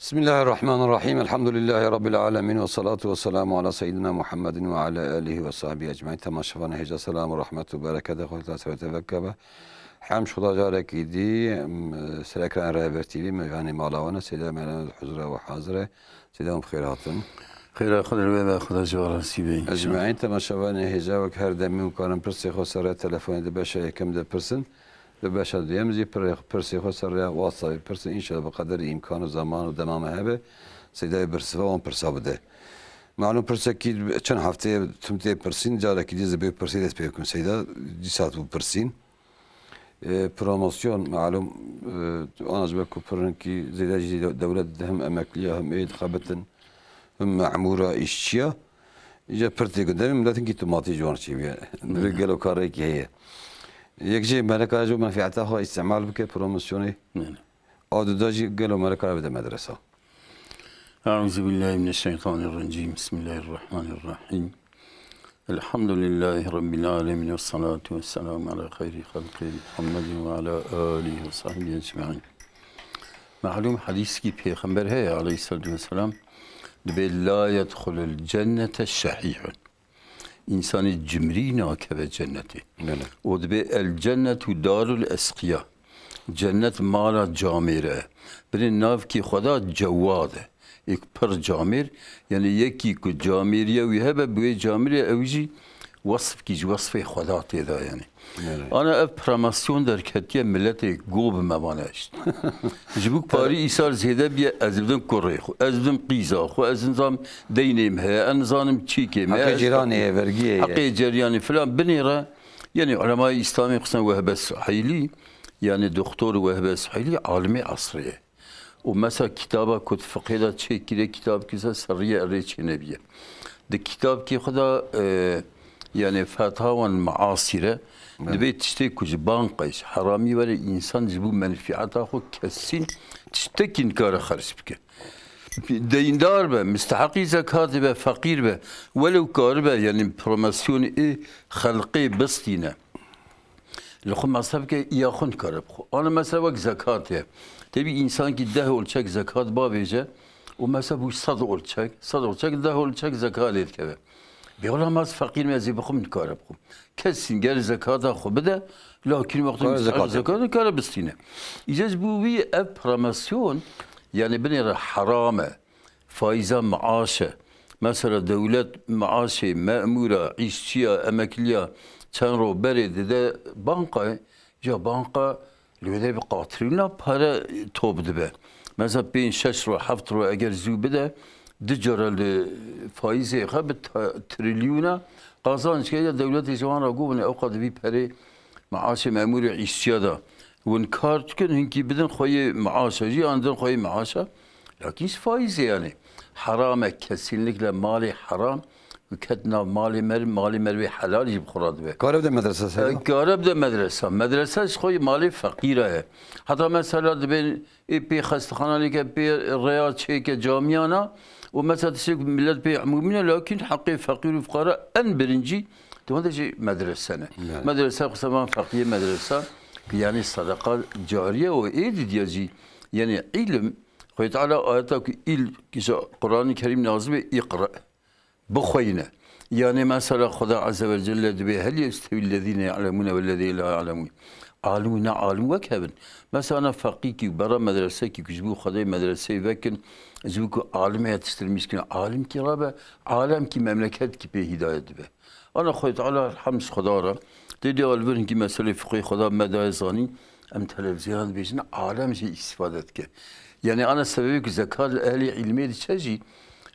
بسم الله الرحمن الرحيم الحمد لله رب العالمين والصلاة والسلام على سيدنا محمد وعلى آله وصحبه أجمعين. تماشاگران هجا سلام و رحمت و برکت خدا تبارک حمش خدا جارك دي سلكان رابرتيلي مغاني مالاوانا سيدا مالانا الحضرة وحاضرة سيداهم بخيراتن خير خدا الوضع خدا جوارا سيبي أجمعين. تماشاگران هجا وك هر دمي مكانم برسي خو سر تلفون ده باشا يكم ده برسن ده باشا ديمزي برسي خو سر واتساب برسن إن شاء الله بقدر إمكان و زمان و دمام هبه سيدا برسوا و برسا بده معلوم برسا كي چند هفته تمتي برسين جارا كي دي زبي برسي دست بيكون سيدا دي ساعت و برسين promosyon malum anacık kupırın ki zedeci devlet hem emekliye hem eğitikabetin hem memura işçiye iyice pırtı gündemi milletin ki tomati civan çiviye rügel o karı ki heye yekçe melekara jo menfiata ha istimal bike promosyonu adıdacı gel o melekara bide medrese. Euzubillahimineşşeytanirracim. Bismillahirrahmanirrahim. Elhamdülillahi Rabbil alemin ve salatu ve selamu ala khayri halqi Muhammedin ve ala alihi ve sahbihi ecma'in. Malum hadis ki Peygamber hey aleyhissalatu vesselam dibe la yedhulul cennete şehihun. İnsanı cimri nakebe cenneti. O dibe el cennetu darul eskiya. Cennet mala camire. Bir nav ki Xuda cevvade. एक पर जामिर यानी यकी को जामिरिया हुई है बे जामिरिया अवजी वصف की वصف खुदा तेदा यानी أنا अब प्रमोशन در کتیه ملت گوب مبانش جبوك باري إيصال زيادة بيا أزبدم كوريخو أزبدم قيزا خو أزنزام دينيم هي أنزانم تشيكيم حقي جيراني vergiye حقي جرياني فلان بنيرة يعني علماء إسلامي قسم وهب السحيلي يعني دكتور وهب السحيلي عالمي عصرية ومثلا كتابة كنت فقيدة شيء كده كتاب كذا سرية أريتش نبيه ده كتاب كي خدا يعني فتاوى معاصرة دبيت تشتكي كوج بانقيش حرامي ولا إنسان جبو منفعته خو كسين تشتكي إنكار خرج بك ديندار به مستحقي زكاة به فقير به ولو كار به يعني بروماسيون إيه خلقي بسطينه لخو مصرف که یاخون کار بخو. آن مثلا وقت زکاته. تبی انسان که 10 اولچک زکات با بیجه و مثلا بوش 100 اولچک 10 اولچک زکات لید که. بیالا ماز فقیر میازی بخوم کار بخو. کسی گر زکات خو بده لکن وقتی زکات کار بستینه. ایجاز بوی اب پراماسیون yani بنیر حرامه فایزه معاشه مثلا دولت معاشه مأموره işçiye emekliye چند رو برید ده بانقه یا بانقه لوده به قاطرینا پاره توب دبه مثلا 5-6 رو 7 رو اگر زو بده ده جرال فایزه خب تریلیونه قازانش که دولت جوان را گوونه اوقات بی پره معاش مأمور عیشیا ده ون کار کن هنگی بدن خوی معاشه جی آندن خوی معاشه لكن فایزه یعنی حرامه kesinlikle mali haram وكتنا مالي مروي حلال يجيب خراد به. كارب ده مدرسة سهل. كارب ده مدرسة خوي مالي فقيرة هي. حتى مثلا بين بي خستخانة لك بي رياض شيء كجامعنا ومثلا تشيك ملت بي عمومنا لكن حقي فقير وفقراء أن برنجي ده هذا شيء مدرسة مدرسة قسمان فقير مدرسة يعني صدقة جارية وإيد ديجي يعني علم خوي تعالى آياتك كيسا قرآن الكريم نازل يقرأ بخوينا يعني مثلا خدا عز وجل دبي هل يستوي الذين يعلمون والذين لا يعلمون عالمون عالم وكبن مثلا أنا فقيكي برا مدرسة كي كجبو خدا مدرسة لكن زوجو عالم يتشتري مسكين عالم كي رابع عالم كي مملكات كي به هداية دبي أنا خويت على الحمد خدا را تدي ألبرن كي مثلا فقيه خدا مدايزاني أم تلفزيون بيجنا عالم شيء استفادة كه يعني أنا سببك زكاة الأهلي علمي تشجي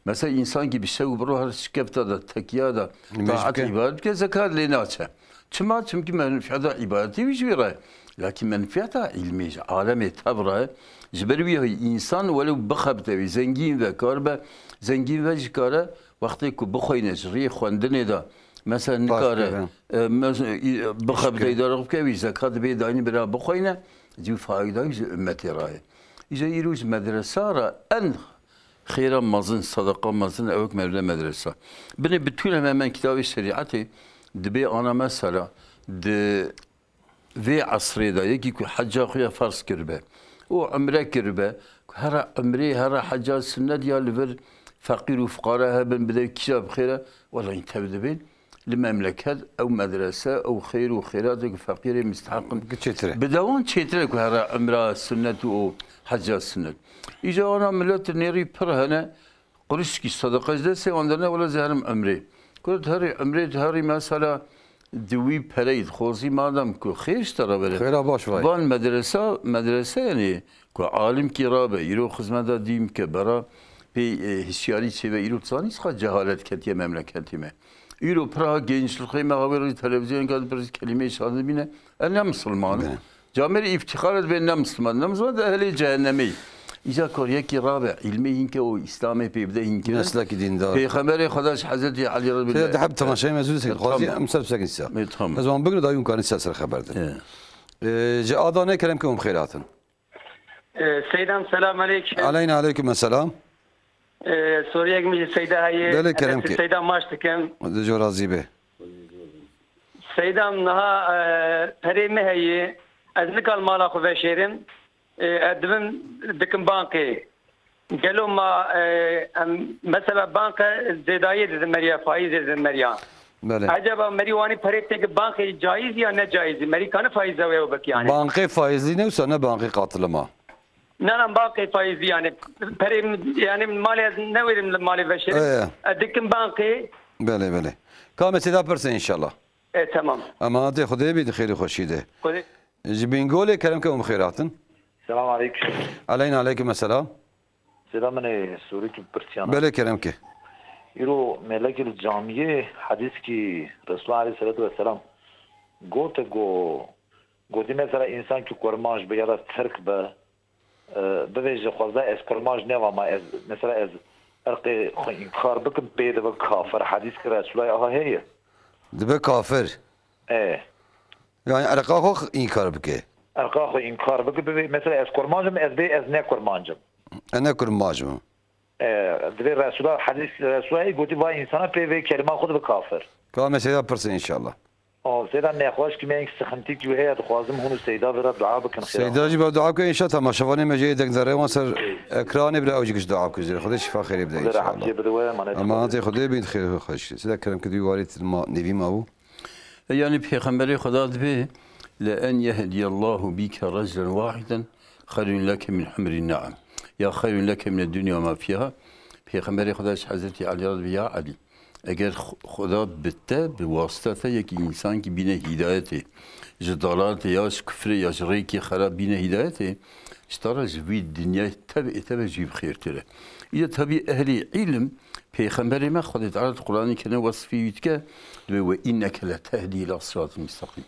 مثلا insan gibi şey bro şikayette da tekiyada taat ibadet ki zekat lenaçe. Çünkü menfaata ibadeti bir şey var. Lakin menfaata ilmi alemi tabra jberbiye insan ولو بخبته zengin ve karbe zengin ve jikara vakti ku bخوينه جري خوندنه da mesela nikare بخبته idare ki zekat be dayını bera bخوينه ji fayda ümmeti ray. İşte yürüyüş medresara en خيرا مازن صدقة مازن أوك مبلغ مدرسة بني بتقول من كتاب الشريعة دبي أنا مثلا د في عصري ده يجي حجة خويا فرس كربة وعمره كربة هر عمري هر حجاج سنة يا لفر فقير وفقراء هبن بدأ كتاب خيره والله انت بدبين لمملكة أو مدرسة أو خير وخيرات فقير مستحق بدوان تشتري هر عمره سنة أو حجاج سنة إجا أنا ملت نيري برهنا قرش كي صدقة جدسة عندنا ولا زهرم عمري قلت هري عمري هري مثلا دوی پرید خوزی مادام که خیرش ترا بره خیرا باش وای وان مدرسه یعنی که عالم کی را به ایرو خدمت دیم که برا به هشیاری چه و ایرو تصانیست خواهد جهالت کتی مملکتی ما ایرو پرها gençlikle مقابل televizyon kadar bir kelime şahane bine ne Müslüman camir iftihar ve ne Müslüman da ehli cehennemi İza Koriye ki rabe ilmi hinke o İslam'ı peyde hinke neslaki dindar Peygamberi Hazreti Hazreti Ali radıyallahu anh ده حب تماشای مزود سید خواهی امسال بسکن سیا از آن بگو دایون کانی سر خبر ده جا آدانه کرم که خیراتن سیدم سلام علیکم علینا علیکم السلام سوریه می سیده هایی بله کرم که سیدم ماشتکم جو راضی به سیدم نها پریمه هایی از نکال مالا خو بشیرم ادبم دکم بانکی قالوا ما مثلا بانك زيدايه مريا فايز مريا بله عجبا مريواني فريتك بانك جائز يا نا جائز مري كان فايز هو بك يعني بانقی فایزی نه سنا بانقی قاتل ما لا بانك فايز يعني فريم يعني مالي نوير مالي بشر ادكم بانكي بله بله کام سیدا پرسه انشالله تمام امانت خدای بید خیر خوشیده جبینگول کرم که خیراتن السلام عليكم علینا علیکم السلام سلام من سوري برسيانا بله کرم که يرو ملك الجامعة حديث كي رسول الله عليه الصلاة والسلام قوتي مثلا إنسان كي كورماج بيادا ترك بوجه خوزا از كورماج نوا ما از مثلا از ارقي انكار بك بيد بكافر حديث كي رسول الله هي دبه کافر ايه yani ارقا خو انکار بکه ارقا خو انكار بك مثلا از كورماجم از نه كورماجم انا کرماجم دبي رسول الله حديث رسول الله قوتي با انسان بي كلمه خود بكافر کام سیدا پرسه انشالله سيدا نخواش كي مينك سخنتي كي هي خوازم هون سيدا برا دعاء بكن خير سیدا جی با دعا که انشاء تماشاوانی مجید دک دره واسر اکرانی بلا اوجیش دعا کنید خدا شفا خیری بده انشالله امانت خدا بید خیر خوش سیدا کرم که دوی وارد ما نوی ما او يعني پیغمبر خدا دبي لأن يهدي الله بك رجلا واحدا خير لك من حمر النعم يا خير لك من الدنيا وما فيها پیغمبر خدا حضرت علی رضی علی اگر خدا بته به واسطه یک انسان که بینه هدایته جدالات یاش کفر یاش ریکی خراب بینه هدایته اشترى جوی دنیا تبع جیب خیر تره ایده tabi ehli علم پیغمبر ما خدا تعالی قرآنی کنه وصفیت که و اینک لتهدی الى صراط مستقیم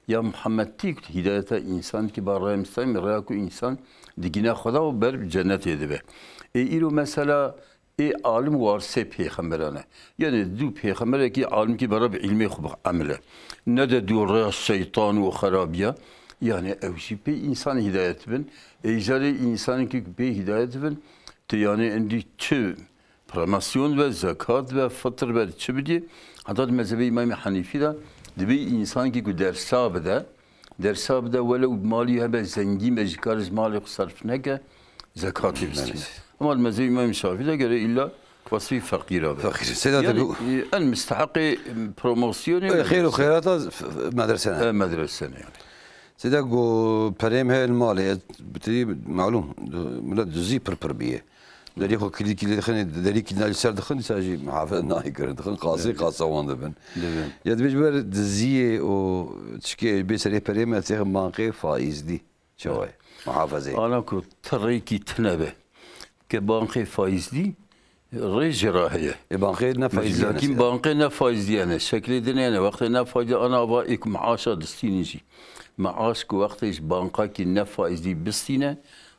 یا محمد تیک هدایت انسان که با راه مستقیم راه کو انسان دیگه خدا و بر جنت یده ایرو مثلا عالم وارثه پیغمبرانه یعنی دو پیغمبره که عالم که برای علمی خوب عمله نه دو راه شیطان و خرابیه yani evşi pe insan hidayet bin ecari insanın ki pe hidayet bin te yani endi çi promosyon ve zekat ve fıtır ve çi bidi hatta mezhebi İmam Hanifi de dibi insan ki dersabda velev mali hebe zengin meckarız mali sarf neke zekat ibstine ama mezhebi İmam Şafii de göre illa وصفي فقير هذا فقير سيدا يعني المستحق بروموسيون خير وخيرات مدرسة يعني سيدا جو بريم هاي المالي بتري معلوم ملا دوزي بر بيه داري خو كلي دخلني داري كلي نال سر دخلني ساجي محافظ ناي كرن دخل قاصي وان دبن يا دبي بر دزيه او تشكي بيسري بريم تاع مانقي فايز دي شوي محافظه انا كنت تريكي تنبه كبانقي فايز دي رجراهية. بانقي نفايز لكن بانقي نفايز يعني شكل دنيا وقت نفايز أنا أبغى معاش دستينيجي معاش وقت إيش بانقا كي نفايز دي بستينة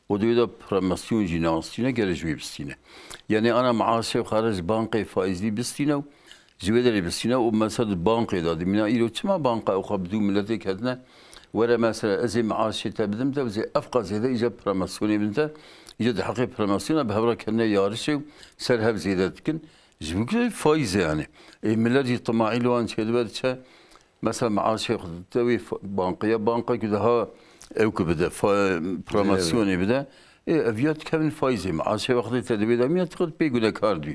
ودويدا برماسيون جيناستينة جرجوي بستينة يعني أنا معاش خارج بانقي فايز دي بستينة جويدا لي بستينة ومثلا بانقي ده من إيرو كم بانقا أو خبدو ملتك هذنا ولا مثلا أزي معاش تبدم ده وزي أفقا زي ده إجا برماسيوني بنته يجد حقيقة برماسيون بهبرة كنا يارشوا سرها بزيادة كن جمكن فايز يعني ملادي طماعي لوان شيء ده مثلا معاش تسوي بانقية كده ها أو كبده برماسيون بده eviyat kevin faizi maaşı vakti tedbir edemiyor tıkıt bir güne kardı.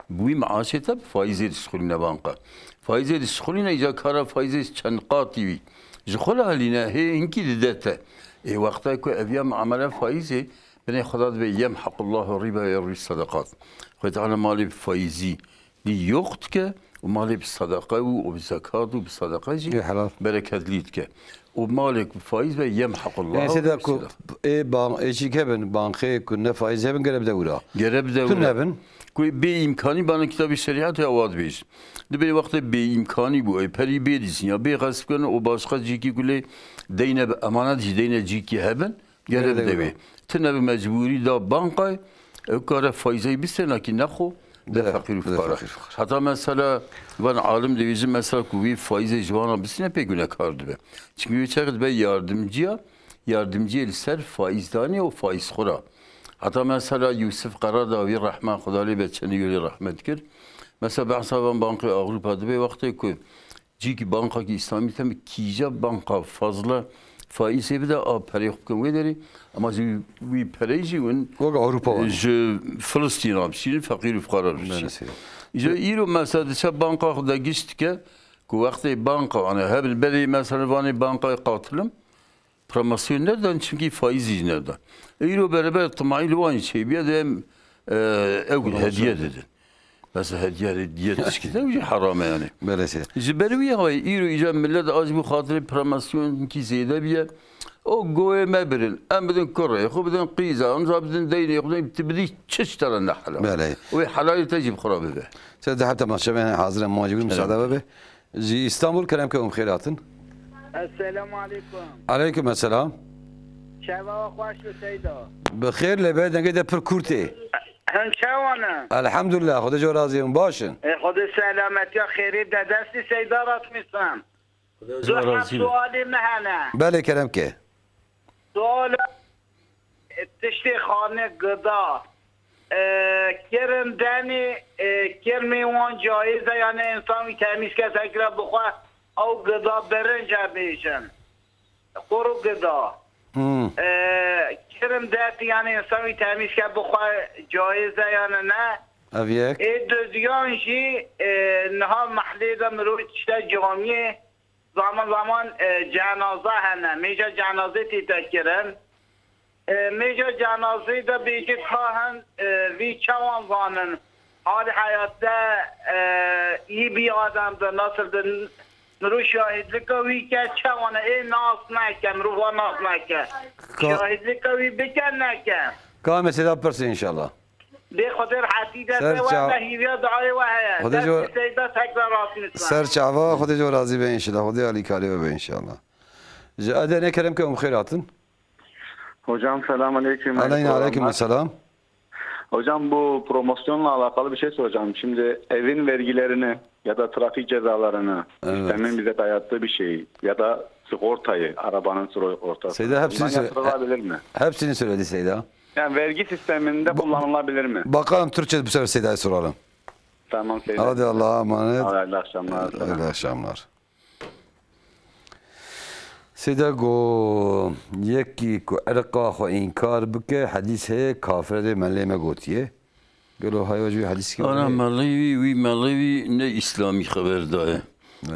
Bu maaşı tabi faizi diskulüne banka. Faizi diskulüne ica kara faizi çankati. Jikhola haline he inki didete. Vakti ko eviyat muamele faizi beni خداد به یم حق الله الربا يروي الصدقات. خد أنا مالي بفايزي لي يوقت ك ومالي بالصدقة وبالزكاة وبالصدقة جي بركة ليت ك ومالك بفايز به یم حق الله. يعني سيدا كو شيء كابن بانخي كنا فايز هبن قرب دورة. قرب دورة. كنا هبن. کوی به امکانی بنا کتاب شریعت آواد بیش. دبی وقت به امکانی بود. پری بیدیسین یا به قصد کنن و باشقا جیکی کلی دینه امانت دینه جیکی هبن قرب دوی. تنه به مجبوری دا بانقای کار فایزی بیست نکی نخو ده فقیر و فقرا. حتی مثلا وان عالم دویزم مثلا کوی فایزی جوانا بیستنه پیگونه کار دبه. چون چقدر به yardımcı ser faizdanı o faiz khora. Hatta mesela Yusuf Qaradavi rahman Xudali beçeni yürü rahmet kir. Mesela ben sabah banka Avrupa'da bir vakti ki ciki banka ki İslami tem kija banka fazla faiz bir de parayı hukum vederi ama vi parayı un Avrupa var. Filistin abşin fakir fukara. İşte İro mesela dışa banka da geçti ki vakti banka hani hep beri mesela vani bankayı katılım. Promosyon nereden? Çünkü faiz nereden? İro beraber tamamıyla aynı şey. Bir de hediye dedi. Mesela hediye çıkıyor. Bu haram yani. Böylesi. Ziberi ya İro icra millet az bu hatırı promosyon ki zeyde bir o goye mebirin. Em bedin Kore, xo bedin Qiza, onza bedin Deyni, xo bedin tibdi çeşitler nahla. Böyle. Ve halal tecib kharabe be. Sen de hatta maşallah hazır muacibin müsaade be. İstanbul kerem ke khairatın. السلام عليكم. عليكم السلام. شباب خوش سيدا. بخير لبعد نجد پر كورتي. هن شوانا. الحمد لله خدا جو راضيم باشن. خدا سلامتی یا خیری در دست سیدا رات میسم. سوالی مهنه. بله کرم که. سوال تشتی خانه گدا. کرم دنی کرمی وان جایزه یعنی انسان تمیز که تکر بخواه او گدا برنج بیشن قرو گدا کرم دست یعنی انسانی تمیز که بخواه جایزه یعنی نه اویک ای دوزیانشی نها محلی دا مروی چشته جامعه زمان جنازه هنه میجا جنازه تیتا کرن میجا جنازه دا بیجی خواهن وی چوان زانن حال حیات دا ای بی آدم دا ناصر دا نرو شاهدlik وی که چوانه ای ناس نکم رو ناس نکم شاهدlik وی بکن نکم کام سیدا پرس انشالله به خاطر حدیدت و هیویا دعای و هست دست سیدا تکرار آسینستان سر چعوا خدا جو راضی به انشالله خدا علی کالی به انشالله جاده ne kerem ke khairatın. Hocam selamünaleyküm. Aleyküm selam. Hocam bu promosyonla alakalı bir şey soracağım. Şimdi evin vergilerini ya da trafik cezalarını sistemin bize dayattığı bir şey ya da sigortayı, arabanın sigortası. Seyda hepsini yatırılabilir mi? Hepsini söyledi Seyda. Yani vergi sisteminde kullanılabilir mi? Bakalım Türkçe bu sefer Seyda'ya soralım. Tamam Seyda. Hadi Allah'a emanet. Hayırlı akşamlar. Hayırlı akşamlar. Seyda go yeki ko erqa xo inkar bike hadis he kafir de melleme gotiye. Gelo hayvacı hadis ki. Ana malevi ne İslami haber daye.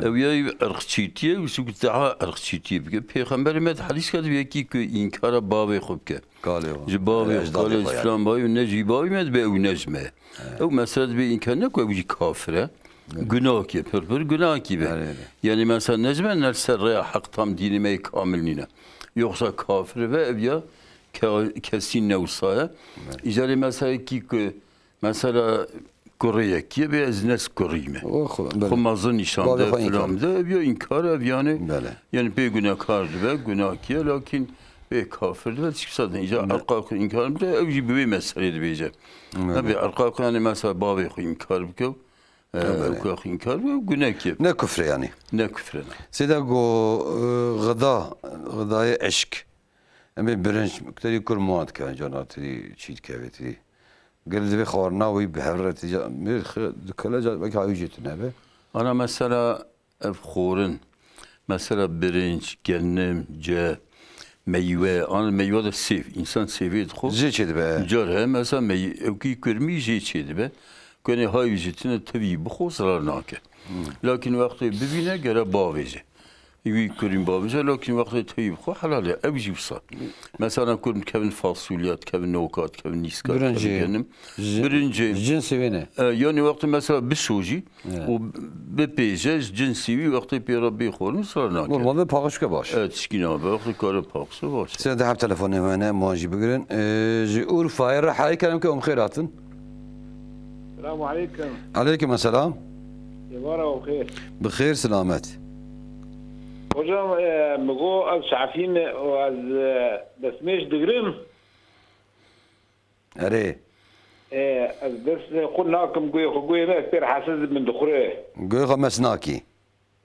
Ev ya ırkçitiye ve şu kutaha ırkçitiye bike. Peygamberimiz hadis kadı yeki ko inkara babe xubke. Galiba. Babe İslam babe ne cibabi med be u necme. O mesela bir inkar ne ko bu kafire. Günah ki, pür günah gibi. Yani mesela necmen serraya hak tam dinime kamilnine. Yoksa kafir ve evya kesin nevsaya. İcari mesela ki mesela Kore'ye ki bir eznes Kore'yme. Kumazın nişanda filan da evya inkar evyane. Yani bir günahkardı ve günah ki lakin bir kafirdi ve çıksa da arka inkar da evci bir meseleydi bence. Tabii arka yani mesela babı inkar bikev. inkar ve günah ki. Ne küfre yani? Ne küfre. Seyda go gıdaya eşk. Ama birinci mükteri kurmuat ki canatı çiğit keveti. Geldi ve xarna ve behavreti. Bir dükkanla belki ayıcıtın abi. Ana mesela ev xorun. Mesela birinci kendim ce meyve, an meyve de sev, insan seviyor xo. Zê çêdi be. Car mesela evki kurmi jê çêdi be. Kone hay jitine tabii bu xo zarar nake. Lakin vakti bibine gere bavêje. Evi kurim bavêje, lakin vakti tabii xo helal ya. Ev jibsa. Mesela kurim kevin fasulyat, kevin nokat, kevin niskat. Birinci. Birinci. Cinsi ve ne? Yani vakti mesela bir soji, o bepêje cinsivi vakti pêra bêxwarin zarar nake. Normalde paşka baş. Evet, şkina vakti kare paksı var. Sen de hep telefonu ve muacı bigirin. Ji Urfa'ya rahayı kelim ki umkhairatın. السلام عليكم Aleyküm selam. يبارك وخير Bixeyr selamet. hocam مگو از شعفين و از دسميش دقرم Ere. از بس قلنا لكم قوي ما كثير حاسس من دخوله Göğe mesnaki.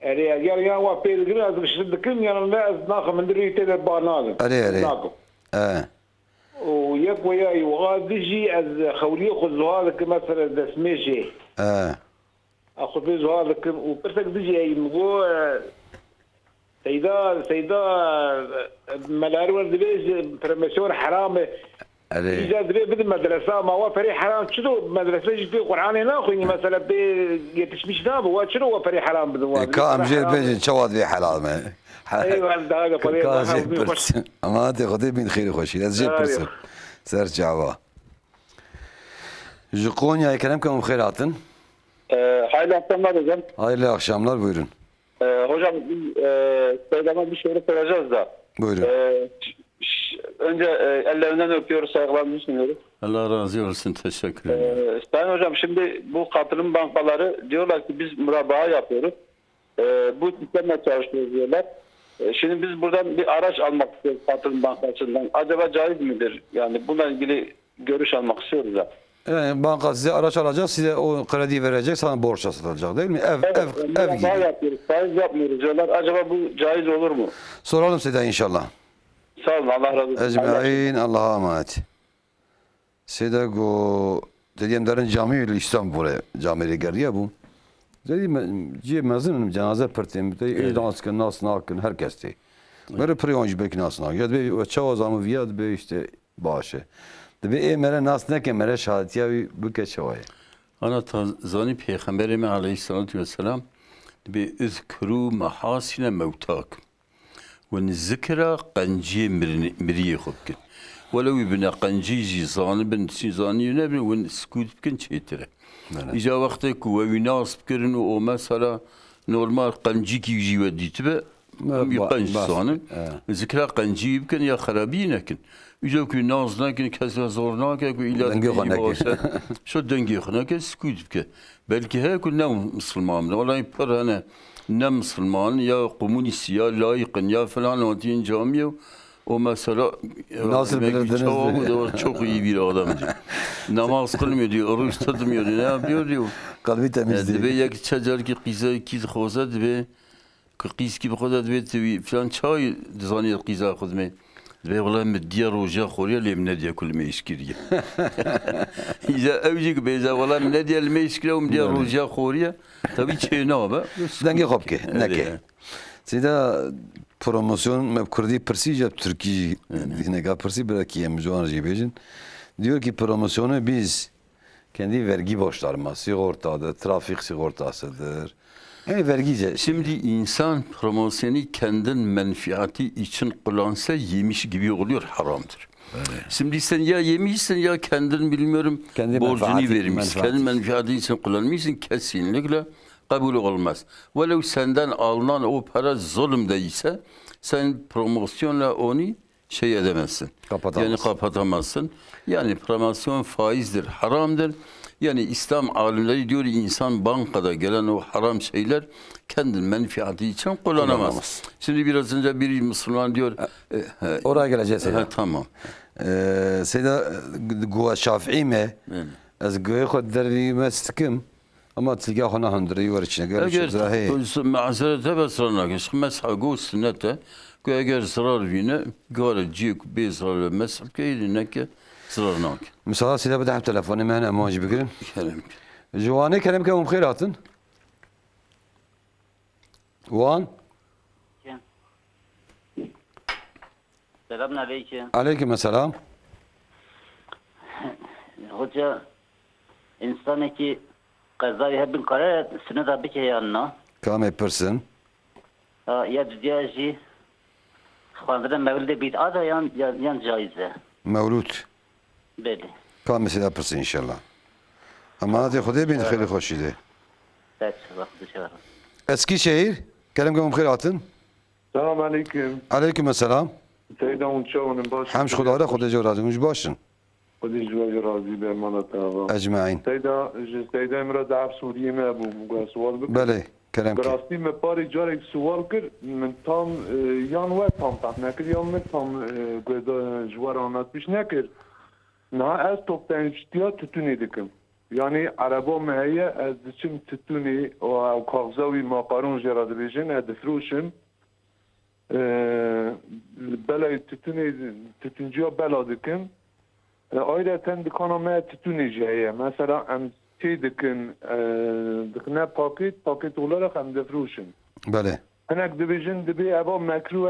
اري اجار يا وا بي دقرم از بشد كم يعني لا از ناخذ من دري تي باناغ Ere. Ee. وياك وياي وغاد يجي از خولي خذ هذاك مثلا دسميشي Ee. اخذ في هذاك وبرتك تجي اي مگو سيدا ملارور دبيج برمسور حرام Ere. إذا دري بدي مدرسة ما هو فريق حرام شنو مدرسة في قرآن ناخذ مثلا بي يتشمش نابه وشنو هو فريق حرام بدو Kam jê bêjin çawa divê helal me. أيوة هذا فريق Kazê pirsin. Ama te xwedê bin xêrî xweşî. Ez jê pirsin. Ser çawa. Ji Konya'ya kelim ki umkhairatın. Hayırlı akşamlar hocam. Hayırlı akşamlar buyurun. Hocam Seydan'a bir şey soracağız da. Buyurun. Önce ellerinden öpüyoruz, saygılarımızı sunuyoruz. Allah razı olsun, teşekkür ederim. Sayın hocam şimdi bu katılım bankaları diyorlar ki biz murabaa yapıyoruz. Bu sistemle çalışıyoruz diyorlar. Şimdi biz buradan bir araç almak istiyoruz katılım bankasından. Acaba caiz midir? Yani bununla ilgili görüş almak istiyoruz da. Yani banka size araç alacak, size o kredi verecek, sana borç satılacak değil mi? Ev Murabaa gibi. yapıyoruz, faiz yapmıyoruz diyorlar. Acaba bu caiz olur mu? Soralım size inşallah. Sağ olun, Allah razı olsun. Ecmaîn Allah'a emanet. Size go dediğim derin cami İstanbul'a camiye geliyor bu. Dediğim ciye mezunum cenaze pertim. De dans kın nas nakın herkes de. Böyle priyonj bek nas nak. Ya de çava zamı viyad be işte başı. De be mere nas ne ke mere şahitiya bu ke çavaya. Ana zani Peygamberimiz Aleyhisselatü Vesselam bi üzkuru mahasine mevtak ve zikra qanciye miriye xubkin. ولو ابن قنجيجي زاني بن زاني نبي ون سكوت بكن شيتره إجا وقتك ويناس بكرن أو مثلا نورمال قنجي كي يجي وديت به يقنج زاني ذكرى قنجي بكن يا خرابينا كن إجا كي ناس لكن كسر زورنا كي إلى شو دنجي خنا كي سكوت بك بلكي هاي كنا مسلمان ولا يبر أنا نم مسلمان يا قومونيست يا لايق يا فلان وتين جامية o mesela nasıl bilirdiniz? Çok iyi bir adamdı. Namaz kılmıyor diyor, oruç tutmuyor diyor, ne yapıyor diyor. Kalbi temiz değil. Dibe yak çacar ki kıza kiz xoza dibe kız gibi xoza dibe falan çay zaniyet kıza xudme. Dibe valla diğer roja xoriya lemne diye kulme işkiriye. İza evcik beza valla ne diye lemne işkiriye diğer roja xoriya. Tabii ki ne abi? Denge kopke, ne ki? Sida promosyon Kurdi Persice Türkiye ne kadar Persi bırakıyor müzaneci bejin. Diyor ki promosyonu biz kendi vergi borçlarıma, sigortadır, trafik sigortasıdır. Yani vergice. Şimdi insan promosyonu kendin menfaati için kullansa yemiş gibi oluyor, haramdır. Evet. Şimdi sen ya yemişsin ya kendin bilmiyorum kendi borcunu vermişsin. Kendi menfaati için kullanmışsın, kesinlikle kabul olmaz. Velev senden alınan o para zulüm değilse sen promosyonla onu şey edemezsin. Yani kapatamazsın. Yani promosyon faizdir, haramdır. Yani İslam alimleri diyor insan bankada gelen o haram şeyler kendi menfaati için kullanamaz. Şimdi biraz önce bir Müslüman diyor. Oraya geleceğiz. Tamam. Seyda Guva Şafii mi? Az Guva Kudderime stikim. Ama tilga xona hundri var içine görüş zahir. Mazerete besrana geç mesha go sünnete ko eğer zarar vine garcik be zarar mesal ki ki zarar nak. Mesela size bir telefonu men amacı bigirin. Kelim. Juvani kelim ki umkhairatın. Wan. Selamünaleyküm. Aleykümselam. Hoca insanı ki kazayı hep bin karar etmesine de bir şey yanına. Kame pırsın. Ya dünyacı xwandina mevlid bid'a da yan caize. Mevlut. Beli. Kame seda pırsın inşallah. Ama hadi Xuday bin xeyli hoşide. Evet, vakti dışarı. Eskişehir. Kerem gömüm xeyr atın. Selam aleyküm. Aleykümselam. Seyda unçavunun baş. Hamş Xuda Xuday razı başın. Xudi jwe razı be manata. Ecmaîn. Seyda emra da'af Suriye me bu sual bik. Bele. Kerem ki. Berasتی me pari carek sual kir min tam yan ve tam tahmin kir yan me tam jwar anlatmış nekir. Na ez toptan iştiya tütün dikim. Yani araba meheye ez diçim tütünü o kağzavi maqarun jera dibêjin ez difrûşim. Bela tütüncüya bela dikim. Ayrıca dikana me tütünü jeye. Mesela em şey dikin dikine paket olarak hem difrûşim. Bele. Hinek dibêjin dibê eva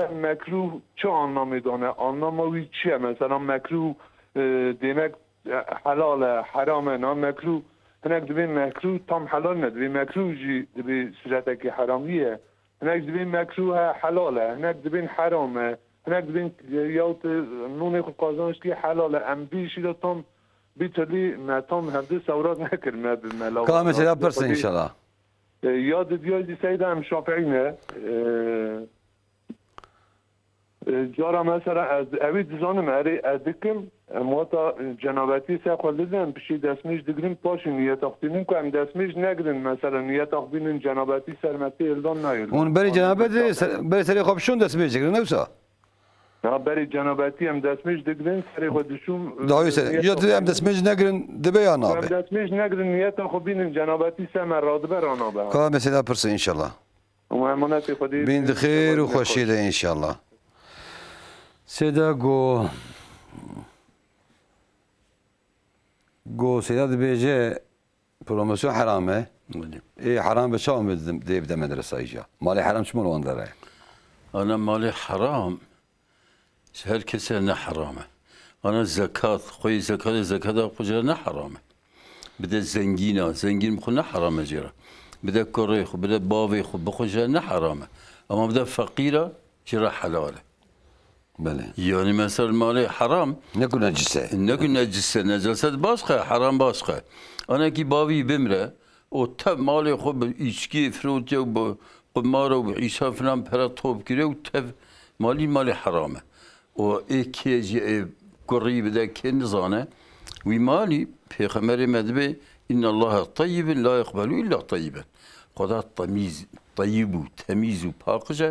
mekruh çi anlamı dane? Anlamı wî çi ye? Mesela mekruh demek helal haram na mekruh hinek dibê mekruh tam helal ne dibê mekruh jî dibê sureteke haramî hinek dibê mekruh helal hinek dibên haram hinek dibên yawt nûnê xwe qazaniştî helal em bî jî de tam bir türlü tam hevde savrat nekir me bi melav. Kame seda pırsın inşallah. Ya diyor Seyda em Şafii'ne cara mesela evi dizanim eri dikim mota cenabeti se xwedidin bir şey desmiş digrim paşin niyet akdinin ku em desmiş negrin mesela niyet akdinin cenabeti sermeti eldan nayır. On beri cenabet beri seri kapşon desmeyecek ne olsa? Ya beri cenabeti em desmiş digrin seri xwedişum. Daha ise ya da em desmeyecek negrin dibe ya Em nabe. desmiş negrin niyet akdinin cenabeti semer radber anabe. Kame seda pırsın inşallah. Ama emaneti xwedî. Bin dixêr û xweşî de inşallah. Seda go seda dibêje promosyon heram e. Heram be çawa dev de medresayca. Mali heram çi mal dere. Ana mali haram. Herkese ne haramı. Ana zekat, koy zekata koyacak ne haramı. Bir de zengin bu ne haramı cira. Bir de korey, bir de bavi, bu koyacak ne haramı. Ama bir de fakira cira halal. Bele. Yani mesela mali haram. Ne gün necise. Ne gün necise, necaset başka, haram başka. Ana ki bavi bimre, o tab mali xub içki, frut ya bu qumar ve işa falan para top giriyor, tab mali haramı. O iki قريب ذا كن زانه ومالي في خمر مذبه إن الله طيب لا يقبل إلا طيبا قضاء التمييز طيب وتمييز وباقجة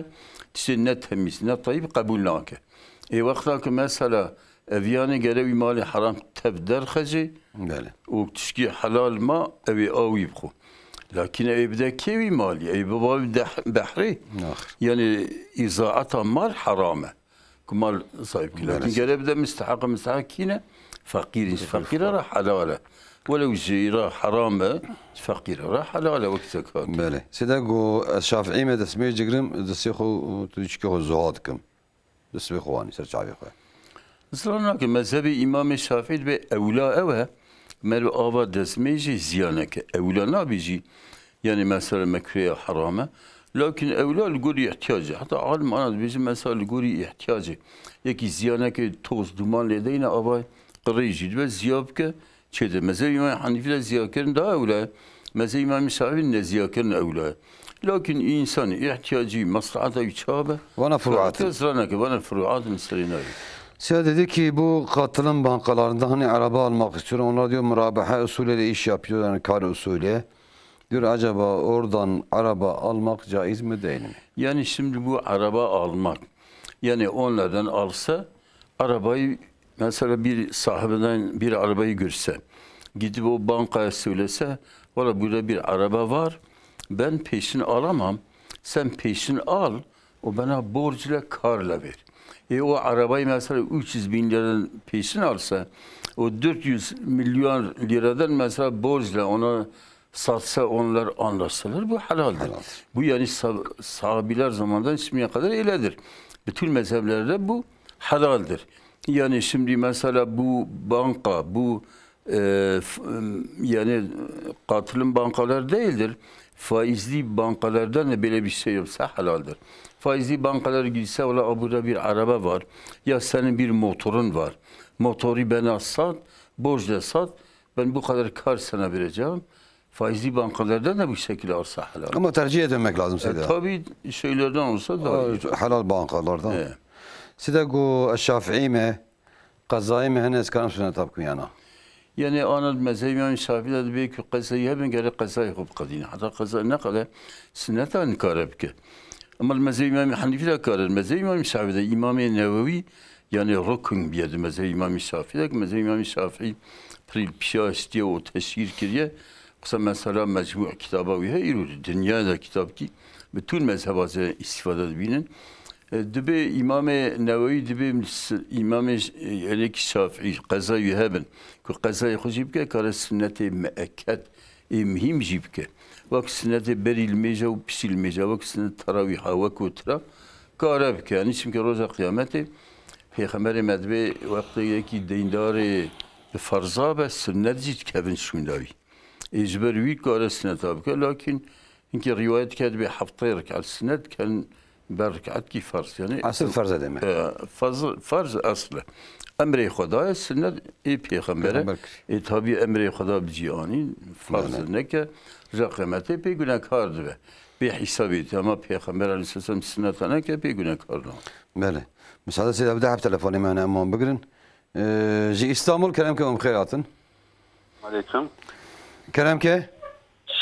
تسنة تمييز نه طيب قبولناك إي وقتك مثلا أفياني قالوا مالي حرام تبدر خجي وتشكي حلال ما أبي أوي بخو لكن أي بدا كيوي مالي أي بابا بحري يعني إضاعة مال حرامه كمال صايب لكن قال بدأ مستحق كينا فقير راح حلاله ولو جيرا حرامه فقير راح حلاله وقتك بله سيدا جو الشافعي ما دسمي جرم دسيخو تشكي خو زهادكم دسمي خواني سرچاوي خو زرانا که مذهب امام شافعی به اولا اوه مرو آوا دسمیجی زیانه که اولا نبیجی yani mesela mekruhe harame lakin evla liguri ihtiyacı hatta alim anad bizim mesela liguri ihtiyacı yeki ziyane ki toz duman ledeyne avay qriyjid ve ziyab ke çede mesela İmam Hanifi'de ziyakerin daha evla mesela İmam Şafii'nin de ziyakerin evla lakin insan ihtiyacı maslahata içabe bana furuat tezrana ki bana furuat misalina Siya dedi ki bu katılım bankalarında hani araba almak istiyor. Onlar diyor mürabaha usulüyle iş yapıyor yani kar usulü. Diyor acaba oradan araba almak caiz mi değil mi? Yani şimdi bu araba almak yani onlardan alsa arabayı mesela bir sahibinden bir arabayı görse gidip o bankaya söylese valla burada bir araba var ben peşini alamam sen peşini al o bana borcuyla karla ver. O arabayı mesela 300 bin liradan peşin alsa o 400 milyon liradan mesela borçla ona satsa onlar anlaşsalar bu halaldir. Bu yani sahabiler zamanından şimdiye kadar öyledir. Bütün mezheplerde bu Helaldir. Yani şimdi mesela bu banka, bu yani katılım bankalar değildir. Faizli bankalardan da böyle bir şey yoksa helaldir. Faizli bankalara gitse ola burada bir araba var ya senin bir motorun var. Motoru bana sat, borçla sat. Ben bu kadar kar sana vereceğim. Faizli bankalardan da bu şekilde arsa helal. Ama tercih etmek lazım Seyda. Tabii şeylerden olsa da helal bankalardan. Evet. Seyda go Şafii mi? Kazayı mı? Henüz kanım sünnet tabkın yana. Yani ana mezhebi Şafii'de de bir kazayı hem gene kazayı hub kadine. Hatta kazayı ne kadar sünnet an karab ki. Ama mezhebi Hanifi de karar. Mezhebi Şafii'de İmam Nevevi yani rukun bir yerde mezhebi Şafii'de mezhebi Şafii pişaştiye o teşhir kiriye. Kısa mesela mecmu kitaba ve hayır dünyada kitap ki bütün mezhebaze istifade edibinin. Dibe İmam Nevevi dibe İmam Elek Şafii kaza yuheben ku kaza yujibke kara sünneti me'eked mühim jibke vak sünneti berilmeje u pisilmeje vak sünnet taravih hava kutra kara bke yani çünkü roza kıyameti Peygamber medbe vakti ki dindar farza ve sünnet jit kevin şundavi ecberi kara sünnet abke lakin inki rivayet ked bir hafta rekat sünnet kan بركعت كي فرض يعني أصل فرض دمه فرض أصله أمر خدا سنة إيه بيغمبره إيه tabi أمر خدا بجياني فرض نك رقمته بيجونا كارده بحسابي تمام بيغمبر عليه السلام سنة نك بيجونا كارده. بله مساعدة سيدي أبدأ بتلفوني معنا أمام بقرن جي إسطنبول كلامكم بخيراتن. عليكم. كلامك؟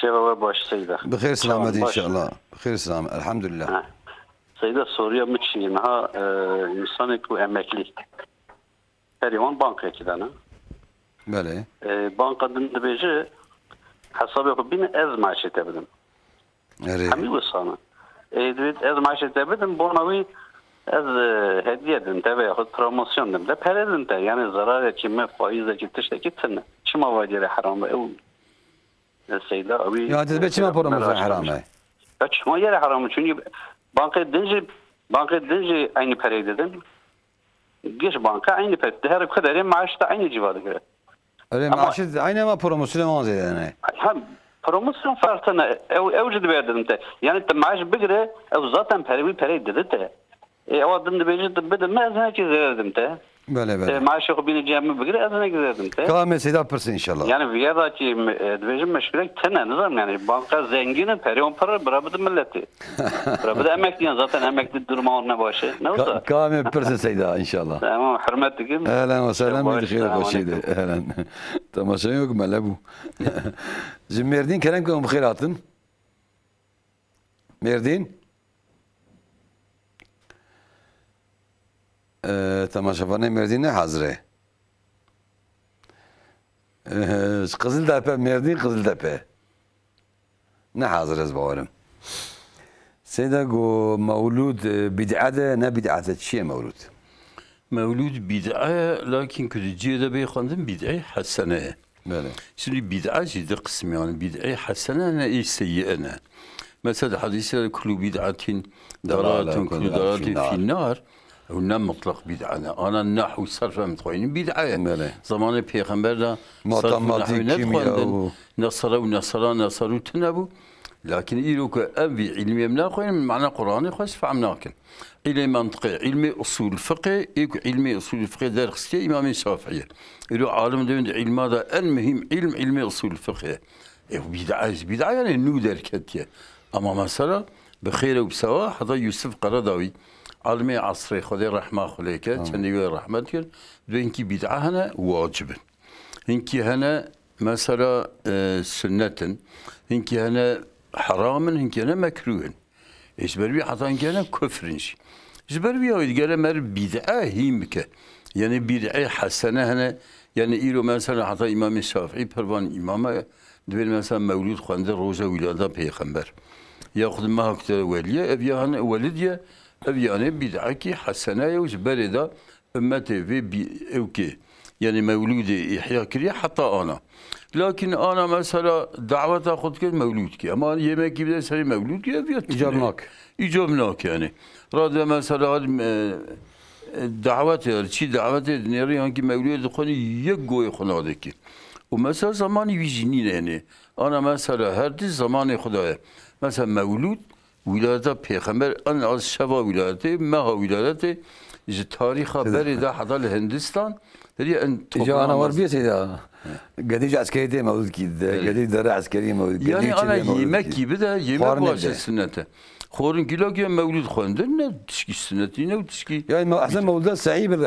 شباب باش سيدة. بخير سلامة إن شاء الله بخير سلامة الحمد لله. Sayıda soruya mı çiğin ha insanı ku emekli. Perivan banka ekidana. Böyle. Bankadan da beji hesabı yapıp beni ez maaş edebilirim. Evet. Hami bu sana. Evet ez maaş edebilirim. Bu navi ez hediye edin de veya promosyon edin de peredin de yani zarar etme faizle gittişte gitsin. Çima vadiyeli haramı ev. Sayıda abi. Ya dedi çima promosyon haramı. Çima yeri haramı çünkü banka deyince aynı parayı dedim. Geç banka aynı parayı. Her kadar maaş da aynı civarda göre. Öyle maaşı aynı ama promosyon olmaz yani. Ha promosyon farkına evcidi verdim de. Yani maaş bir göre zaten parayı dedi de. O adını da benim mezuna çizerdim de. Böyle. Maaş yok bineceğimi bir göre azına gizerdim de. Kalan mesele yaparsın inşallah. Yani viyadaki dvejim meşgulek tene nizam yani banka zengini periyon para bırakıdı milleti. Bırakıdı emekliyen zaten emekli durma onunla başı. Ne olsa? Kalan yaparsın Seyda inşallah. Tamam hürmet dikim. Ehlen ve selam ve khayr hoşeydi. Ehlen. Tamaşa yok mele bu. Merdin kelamkum bkhairatın. Merdin تماشاvanı Merdin'e hazır. Kızıltepe, Merdin Kızıltepe. Ne hazırız bağırım. Seyda go mevlud bid'ade ne bid'ate çiye mevlud? Mevlud bid'e lakin Kürtçe'ye de beykandım bid'e hasene. Böyle. Şimdi bid'e ciddi kısmı yani bid'e hasene ne seyyi'e ne. Mesela hadisler kullu bid'atin dalaletun kullu dalaletin finnar. Ondan mutlak bid'ane. Ana nahvu sarfa mutkoyinin bid'e. Zamanı peygamberle matematik, kimya. Nasaru tenebu. Lakin İroku evi ilmi emla koyun mana Kur'an'ı koyun fa'amnakin. İlmi mantıkı, ilmi usul fıkı, ilmi usul fıkı dersiye İmam-ı Şafii. İro alim devinde ilma da en mühim ilmi usul fıkı. Bid'a yani nu derketiye. Ama mesela بخير وبسوا هذا يوسف قرضاوي علمي عصري خذي رحمة خليك تنيو رحمتك بينكي بدعة هنا واجب هنكي هنا مثلا سنة هنكي هنا حرام هنكي هنا مكروه إجباري حتى هنكي هنا كفرنش إجباري هاي قال مر بدعة هيمك يعني بدعة حسنة هنا يعني إيرو مثلا حتى إمام الشافعي بروان إمامه دبل مثلا مولود خانده روزة ولادة پیغمبر ياخذ ما هكذا وليه أبيان ولديه أبيان بدعكي حسنة وجبري دا أمتي في أوكي يعني مولود إحياء كريه حتى أنا لكن أنا مثلا دعوة أخذ كده مولود كي أما يمك كده سري مولود كي أبيات إجابناك إجابناك يعني راد مثلا دعوت یا چی دعوت نیاری هنگی مولود خونی یک گوی خناده کی و مثلا زمانی ویژنی نه آن مثلا هر دی زمان خدایه مثلا مولود ولادت پیغمبر آن از شوا ولادت ماه ولادت ج تاریخ بری ده حدال هندستان دری ان جا انا وربیت یا قدیج عسکری دی مولود کید قدیج داره عسکری مولود yani ana yemek gibi de yemek başı sünnete خورن كيلو كي مولود خوندن تشكي سنتين وتشكي يعني احسن مولود سعيد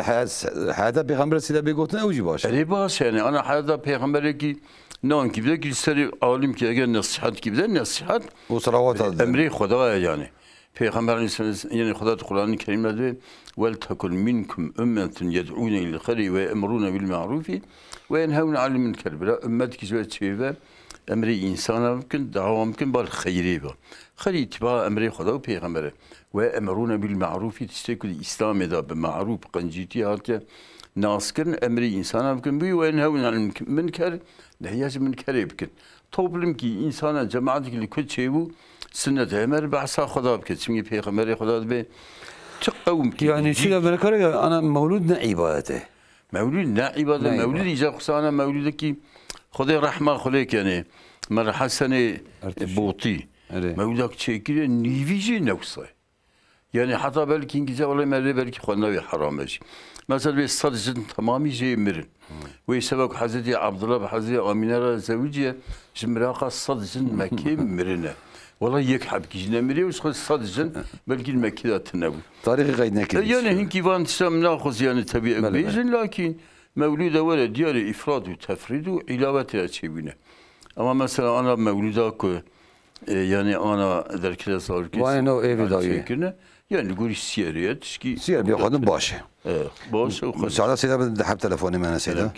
حياة بيغمبر سيدا بيقولنا اوجي باش اي باش يعني انا حياة بيغمبر كي نون كي بدا كي سري عالم كي اجى نصيحت كي بدا نصيحت وصلوات امري خدا يعني بيغمبر يعني خدا القران الكريم ده ولتكن منكم امه يدعون الى الخير ويامرون بالمعروف وينهون عن المنكر بلا امتك زوات شيبه امري انسان ممكن دعوه ممكن بالخيري با خلي اتباع امر خدا و پیغمبره و امرون بالمعروف تشتكي الاسلام ده بمعروف قنجيتي هات ناسكن امر انسان ممكن بي و انهون عن المنكر نهياج منكر يمكن toplum ki insana cemaat ki kut şey bu sünnet emir bahsa خدا بك çünkü peygamber خدا be تقوم ki yani şöyle böyle karıyor ana mevlud ne ibadeti mevlud ne ibadet mevlud icab kusana mevlud ki خدا رحمه خليك يعني مرحله سنه بوطي مولك çekiyor nivici nefsi. Yani hatta belki İngilizce olay belki konuda haram eşi. Mesela bir sadece tamamı cemirin. Ve sebep Hazreti Abdullah ve Hazreti Amine'ye zevciye cimraka sadece Mekke mirine. Vallahi yek habki cemiri ve sadece belki Mekke'de tınavı. Tarihi kaydına ki. Yani hinki van tisam nahuz yani tabii beyzin lakin mevluda var diğer ifrad ve tefrid ve ilaveti çevine. Ama mesela ana mevluda ko yani ana derkide sağlık. Vay no evi dayı. Yani guri siyeriyet ki. Siyer bir kadın başı. باشه وخلاص. سعادة سيدا دحب تلفوني معنا سيدا.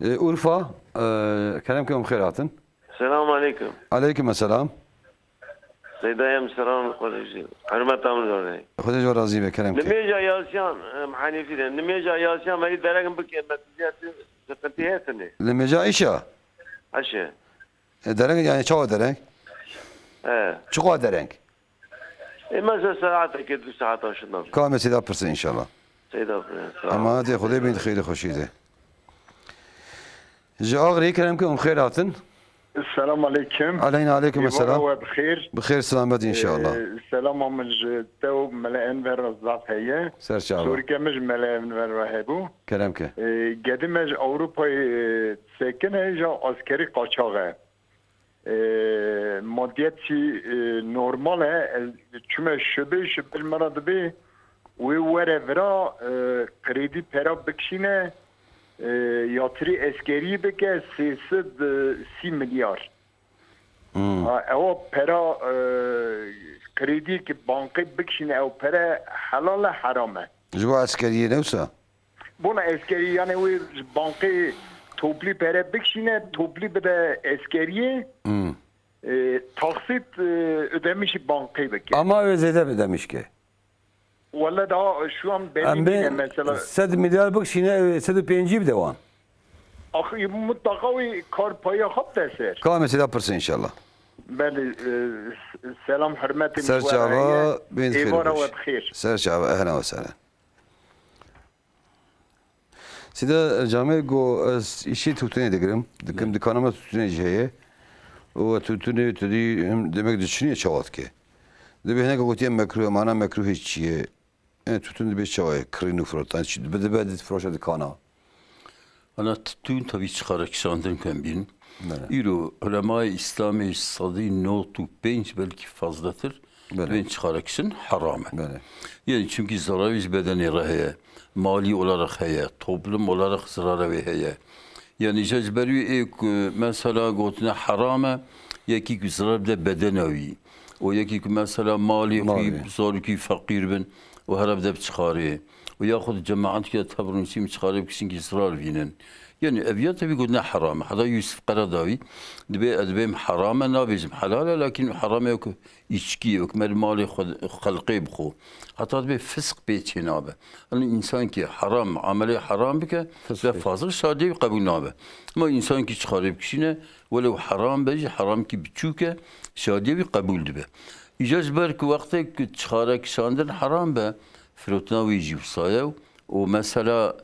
أورفا كلامكم خيراتن. السلام عليكم. عليكم السلام. سيدا يا مسران القريشي. حرمت أمر دوري. خدي جو راضي بكلامك. نميجا ياسيان محاني فينا نميجا ياسيان ما يدرك بك متجات تنتهي سنة. نميجا إيشا. أشيا. درك يعني شو درك؟ شو درك؟ مثلا ساعات كده ساعات وشنا. كم سيدا برسن إن شاء الله. سيدا أما هذه خدي بنت خير خوشيده. جاغري كلامكم خيراتن. السلام عليكم. عليكم السلام. بخير. بخير سلامة إن شاء الله. السلام من تو ملائن ورزاف هي. سرچاوا. سوريا مش ملائن ورهبو. كلامك. قديمج أوروبا سكن هيجا عسكري قاچاغه. ماديتي نورماله چما شبه المرض به وره ورا قريدي پرا بکشینه یاتری اسکری بکه 330 میلیارد او پرا قريدي که بانقی بکشینه او پرا حلال حرامه جو اسکریه نوسا بونا اسکری یعنی وی بانقی توپلی پرا بکشینه توپلی بده اسکریه taksit ödemişi bankayı bekle. Ama özede ödemiş ki. Valla daha şu an benim mesela. 7 milyar bak şimdi 750 bir devam. Akı mutlaka o kar payı hap deser. Kaç mesela pırsın inşallah. Ben selam hürmetim. Serçava bin khir. Serçava ehlen ve sehlen. Sida cami go işi tutun diyorum. Dikim dükkanıma tutun diye. و تونی تدی demek düşünüyor çavat ki. De bir hene kotiye mekruh mana mekruh hiç çiye. Tutun bir çavay kırını fırtan. Bede bede froşa dikana. Ana tutun tabii çıkarak sandım kembin. İro ulema-i İslami sadi notu 5 belki fazladır. Ben çıkaraksin haram. Yani çünkü zararı bedeni raheye, mali olarak heye, toplum olarak zararı heye. Yani cezberi mesela gotuna harama yeki ki zarar de bedenavi o yeki ki mesela mali ki zor ki fakir ben o harab de çıkarıyor o yahut cemaat ki tabrun için çıkarıp kişinin ki zarar vinen yani eviyat tabi gotuna harama hada Yusuf Qaradavi dibem harama nabizim halal lakin harama yok içki yok mali halqi bxu hatta bir fısk bir çinabe yani insan ki haram ameli haram bike ve fazla şadi kabul nabe ama insan ki çıkarıp kişine velev haram beci haram ki biçuke şadi bir kabul dibe icaz belki vakti ki çıkarak kişinden haram be filotna ve civsaya ومثلا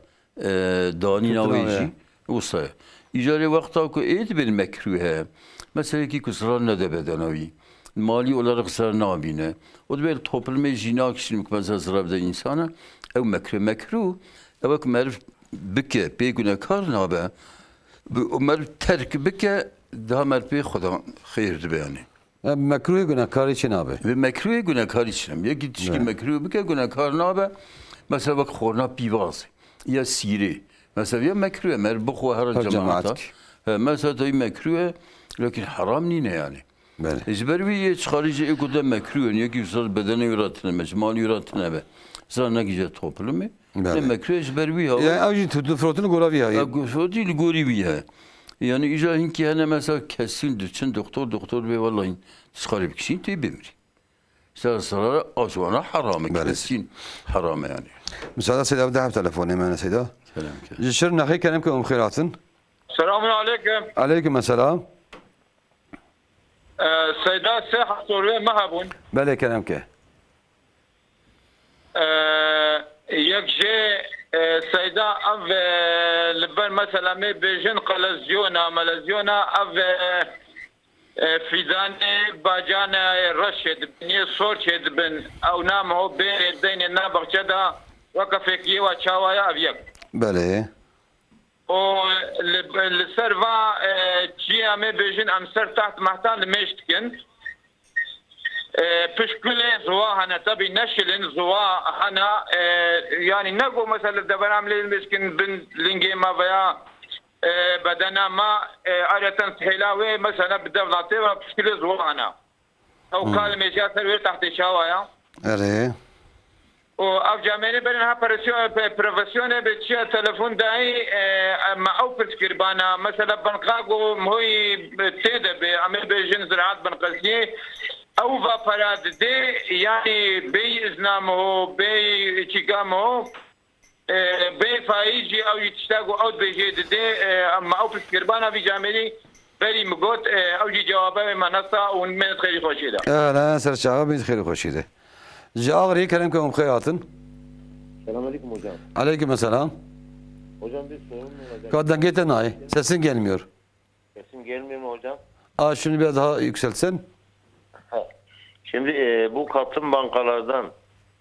داني نويجي وصايا إجارة وقتها كو إيد بالمكروه مثلا كي كسران ندى بدنوي مالي olarak zarar nabine. O da böyle toplumda jinak şimdi mesela zarar da insana ev mekruh ev merv bike beygune kar nabe merv terk bike daha merv be Xuda hayırdı yani. Mekruh günahkar için abi. Ve mekruh günahkar için. Ya git ki mekruh bike günahkar nabe mesela bak xorna pivaz ya siri mesela ya mekruh merv bu her cemaata. Mesela da mekruh lakin haram nine yani. İzberviye çıkarıcı ekoda mekruh niye ki zar bedene üretilmez, mali üretilmez. Zar ne güzel toplumu. Ne mekruh izberviye. Yani avcı tutu frotunu goraviye. Frotunu goraviye. Yani icahın ki hani mesela kesin düşün doktor ve vallahi çıkarıp kişinin tebimri. Zarar azvana haram kesin haram yani. Müsaade Seyda daha telefonu hemen Seyda. Selam. Şirin nakhi kelimkum khairatın. Selamun aleyküm. Aleykümselam. Seyda Seha soruya mehabun. Bele kelimke. Yekje Seyda av liben mesela me bejin qalazyona malazyona av fidane bacana raşid niye sorçed bin av nam o be deyne na bakçada vakafek yewa çavaya avyek. Bele. O serva çiya me bejin am ser taht mahtan meştkin. Pişkule zuva hana tabi neşilin zuva hana yani ne go mesela devam miskin bin lingema veya bedena ma aratan hilawe mesela bedevlatı ve pişkule zuva hana. O kalme jatır ve tahti şavaya. Evet. O avcamene benim ha profesyonel bir şey telefon dahi ma au pişkirbana mesela bankago muhi tede be amel bejin ziraat bankasiye او va parad de yani bey iznamı bey çikamı bey faizi او yetiştago او beje de ama او fikirbana bir cameli beri mgot او cevabı manasa un men khayri khoshida اهلا سر شعب من خير خوشيده جاغري كلامكم خيراتن Selamünaleyküm hocam. Aleykümselam. Hocam bir sorun olacak. Kaddan geten ay. Sesin gelmiyor. Sesim gelmiyor mu hocam? Aa şunu biraz daha yükseltsen. Şimdi bu katım bankalardan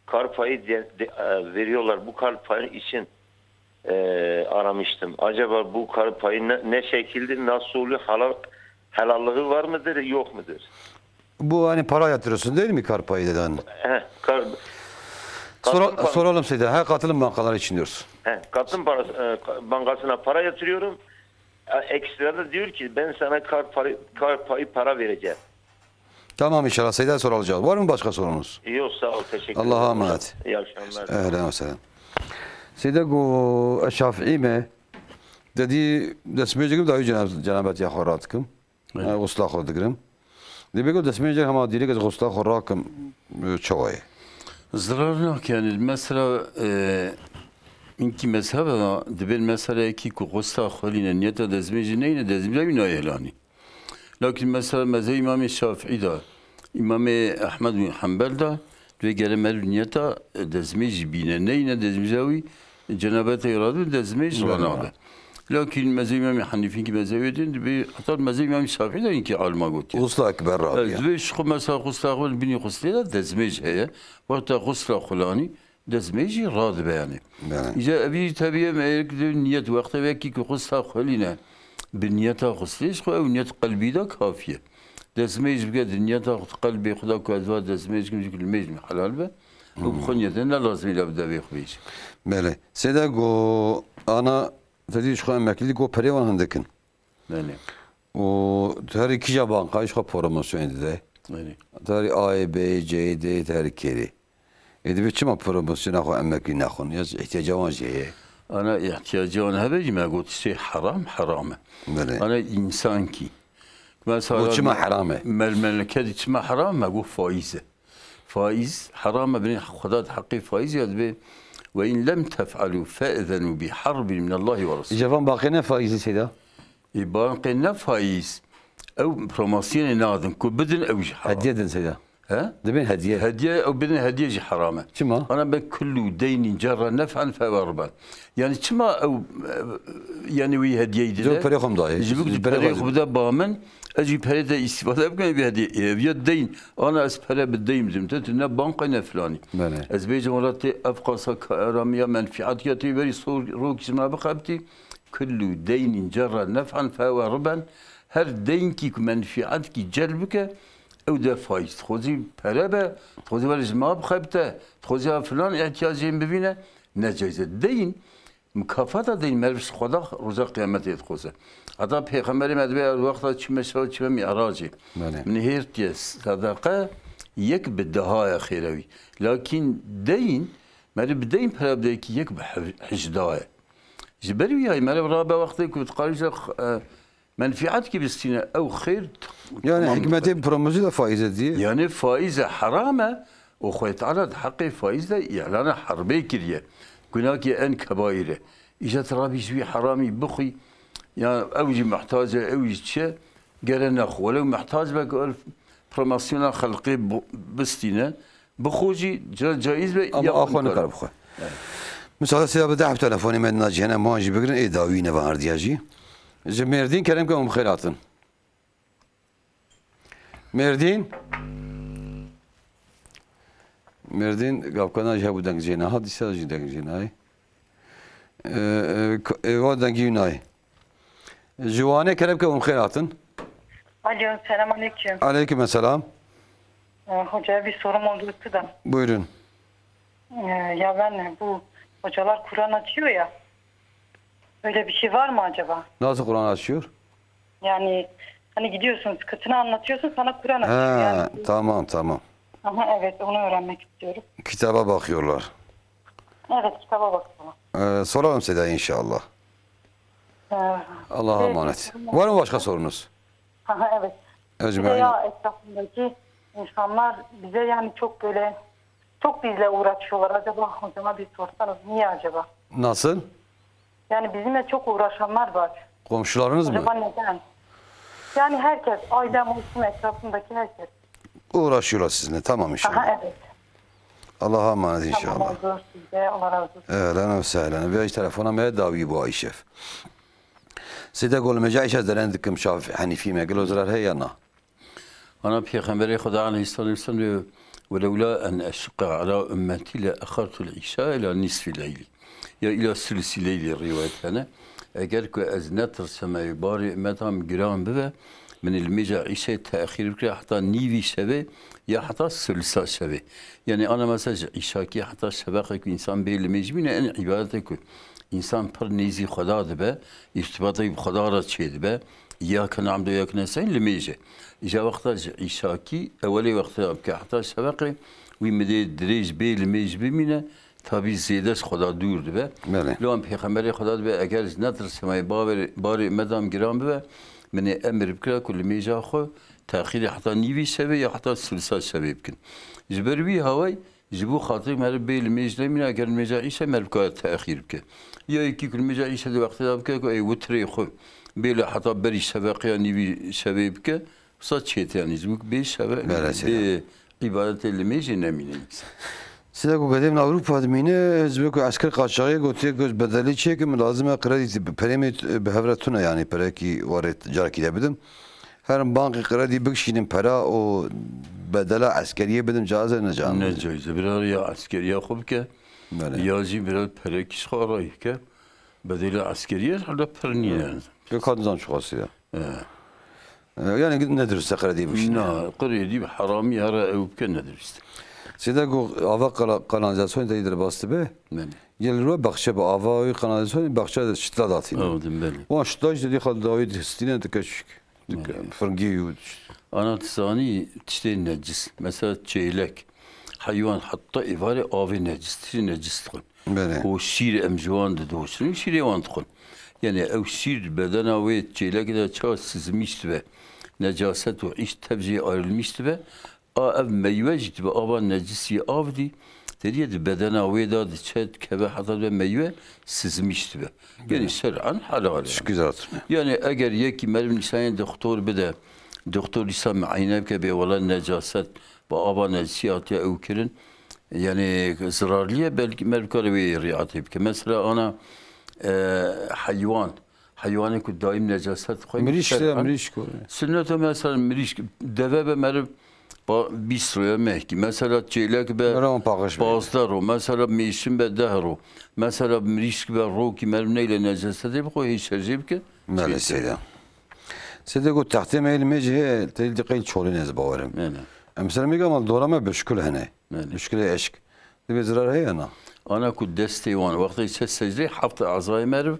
kar payı veriyorlar. Bu kar payı için aramıştım. Acaba bu kar payı ne şekilde nasıl oluyor? Helallığı var mıdır yok mudur? Bu hani para yatırıyorsun değil mi kar payı deden? Katım soralım size. Ha katılım bankaları için diyorsun. Katım bankasına para yatırıyorum. Ekstra da diyor ki ben sana kar payı para vereceğim. Tamam inşallah Seyda sorulacağız. Var mı başka sorunuz? Yok sağ ol teşekkür ederim. Allah'a emanet. İyi akşamlar. Ehlen ve selam. Seyda go Şafii mi? Dedi desmeyeceğim daha cenabet ya xoratkim. Gusla xordigirim. Dedi go desmeyeceğim ama dili ki gusla xorakim çoğay. Zarar yok yani mesela inki mezhebe dibin mesela ki gusla xoline niyete desmeyeceğim neyine desmeyeceğim ne ehlani. Lakin mesela mezhe İmam-ı Şafii da, İmam-ı Ahmed bin Hanbel da ve gelemel niyeta dezmeci bine neyine dezmecevi cenabete iradu dezmeci ranabe. Lakin mezhe İmam-ı Hanifi ki mezhe edin bir hatta mezhe İmam-ı Şafii da inki alma gotiye. Gusla ekber rabiye. Ve şu mesela gusla xul bini gusla da dezmeci heye. Vakta gusla xulani dezmeci rad beyani. İca abi tabiye meyek niyet vakti ve ki gusla xuline. بالنية غسليش خو أو نية قلبي ده كافية. دسميج بقى النية قلبي خدا كذا دسميج كم يقول الميج حلال به. وبخنيتنا لازم يبدأ بيخبيش. بله. سيدا جو أنا تدري شو أمكلي جو بريوان هندكن. بله. و تهري كيجا بانكا إيش خا بروموسيون ده. بله. تهري A, B, C, D تهري كيري. إذا بتشما بروموسيون أخو أمكلي ناخون يز احتياجون جيه. أنا احتياجي أنا هذا ما قلت شيء حرام أنا إنسان كي مثلا وشما حرامه المملكة شما حرام ما قول فائز حرام بين خداد حقي فائز يدبي وإن لم تفعلوا فأذنوا بحرب من الله ورسوله جوان باقينا فائز سيدا باقينا فائز أو بروموسيون نادن كبدن أو جحرام هديدن سيدا ها؟ دبين هدية هدية أو بدنا هدية جي حرامة. شما؟ أنا بكل دين جرى نفعا فهو ربا. يعني شما أو يعني وي هدية يدي. جو بريخم ضاي. يجيبوك بريخم ده بامن أجي بريده استفادة بكم بهدية. بيا الدين أنا أسفله بالدين زمتت إن بنك فلاني. أزبيج مراتي أفقص كرامية منفعات يتبري صور روك اسمها بخبتي. كل دين جرى نفعا فهو ربا. هر دين كي منفعات كي جلبك او ده فايز تخوزي پرابه تخوزي ورز ما بخبته تخوزي فلان احتیاجیم ببینه نجایزه دین مکافات دین مرفس خدا روزا قیامت یتخوزه حتی پیغمبری مدبه وقتا چی مسئله چی معراجی من هیرتی صدقه یک بدهای خیروی لكن دین مری بدین پرابه کی یک بحجداه جبری ویای مری رابه وقتی که تقاریش منفعات كي بستينا او خير يعني حكمتي بروموزي فائزه دي يعني فائزه حرامه وخويت على حقي فائزه اعلان حربي كريه هناك ان كبائر اجت رابي شوي حرامي بخي يعني اوجي محتاجه اوجي شيء قال ناخ ولو محتاج بقول بروموسيون خلقي بستينا بخوجي جائز يا اخونا قرب خو مساعده سيده بدعب تلفوني من ناجي انا ما اجي بقرن اي داوينا باردياجي مردین کریم که خیراتن مردین قابکنا جه بودن جینا ها دیسا جیدن جینای و دنگی نای جوانه کریم که خیراتن Alo, selamünaleyküm. Aleykümselam. Hocaya bir sorum olacaktı da. Buyurun. Ya ben bu hocalar Kur'an açıyor ya. Öyle bir şey var mı acaba? Nasıl Kur'an açıyor? Yani hani gidiyorsun sıkıntını anlatıyorsun sana Kur'an açıyor. Yani. Tamam. Aha, evet onu öğrenmek istiyorum. Kitaba bakıyorlar. Evet kitaba bakıyorlar. Soralım size inşallah. Allah'a emanet. Var mı başka sorunuz? Aha, evet. Bir de ya etrafındaki insanlar bize yani çok böyle çok bizle uğraşıyorlar. Acaba hocama bir sorsanız niye acaba? Nasıl? Yani bizimle çok uğraşanlar var. Komşularınız mı? Acaba neden? Yani herkes, ailem olsun etrafındaki herkes. Uğraşıyorlar sizinle, tamam inşallah. Aha, evet. Allah'a emanet inşallah. Tamam oldu size, Allah razı olsun. Ehlen ve sehlen. Ve telefona me davi bu Ayşef. Size قول مجا إيش درين دكم شاف حنيفي ما قالوا زرار هي أنا. أنا بيغمبري خدا عليه الصلاة والسلام ولولا أن أشق على أمتي لأخرت العشاء إلى نصف الليل. Ya ila silsileyle rivayetlerine eğer ki az netr semai bari metam giran beve من المجا عيشة تأخير بكرة حتى نيفي شبه يا حتى سلسة شبه يعني أنا مثلا عيشاكي حتى شبكة إنسان بيل مجبين أن عبادتك إنسان پر نيزي خدا دبه ارتباطي بخدا را تشيد به يا كان عمدو يا كان سين لميجة إجا وقت عيشاكي أولي وقت بكرة حتى شبكة ويمدي دريج بيل مجبين tabi ziyades خدا دور دبه لو ام پیغمبر خدا دبه اگر نتر سمای باری مدام گرام ببه من امر بکره کل میجا خو تأخیر حتی نیوی شبه یا حتی سلسال شبه بکن جبروی هوای جبو خاطر مر بیل میجا من اگر میجا ایشه مر بکره تأخیر بکه یا یکی کل میجا ایشه دو وقت داب که ای وتری خو بیل حتی بری شبه قیا نیوی شبه بکه صد چیت یعنی جبو بی شبه به عبادت میجا نمینه سيدا کو قديم أوروبا دمينه زبكو عسكر قاچاقي قلت لك بدلي شيء كم لازم قرادي بريمي بهفرتنا يعني براكي وارد جاركي ده بدم هر بانك قرادي بكشينم برا او بدلا عسكرية بدم جازه نجان نجايز برار يا عسكرية خوب که يازي برار براكيش خارای که بدلا عسكرية حالا پرنيه يعني كادنزان شو خاصية يعني ندرس قرادي بكشين نا قرادي بحرامي هرا او بك ندرست سيدا کو آوا قاناليزاسyon da idir bastı be. Gelir bakışa bu avayı kanalizasyon bakışa şitla dağıtıyor. O şitla işte diye kaldı davet istine de kaçık. Fırgiyor. Ana tsani işte necis. Mesela çeylek. Hayvan hatta ivare avi necis. Necis tıkın. O şir emjuan da doğuşun. Şir evan tıkın. Yani o şir bedena ve çeylek de çağ sızmıştı ve necaset ve iş tebziye ayrılmıştı ve ev meyve ciddi avan necisi avdi dediği de bedena veda çet kebe hatta ve meyve sızmıştı be. Yani şer'an halal. Güzel. Yani eğer yeki mermi lisanı doktor bede doktor lisan muayene ke be valla necaset bu ava nesiyatı evkirin yani zararlıya belki merkale ve riayet yapıyor. Mesela ana hayvanı ku daim necaset koymuş. Miriş koy. Sünnete mesela miriş deve ve merv bisroya mehki. Mesela çeylek be bazılar o. Mesela meşin be dehro. Mesela miriş be roki merv neyle necaset yapıyor. Koy hiç şercib ki. Maalesef. Sedego tahtim elmeci tildikil çolun ez bavarım. Mesela mi gamal doğrama büşkül hene. Büşkül eşk. Dibe zarar heyana. Ana ku desteği var. Vakti ise secde hafta azay merv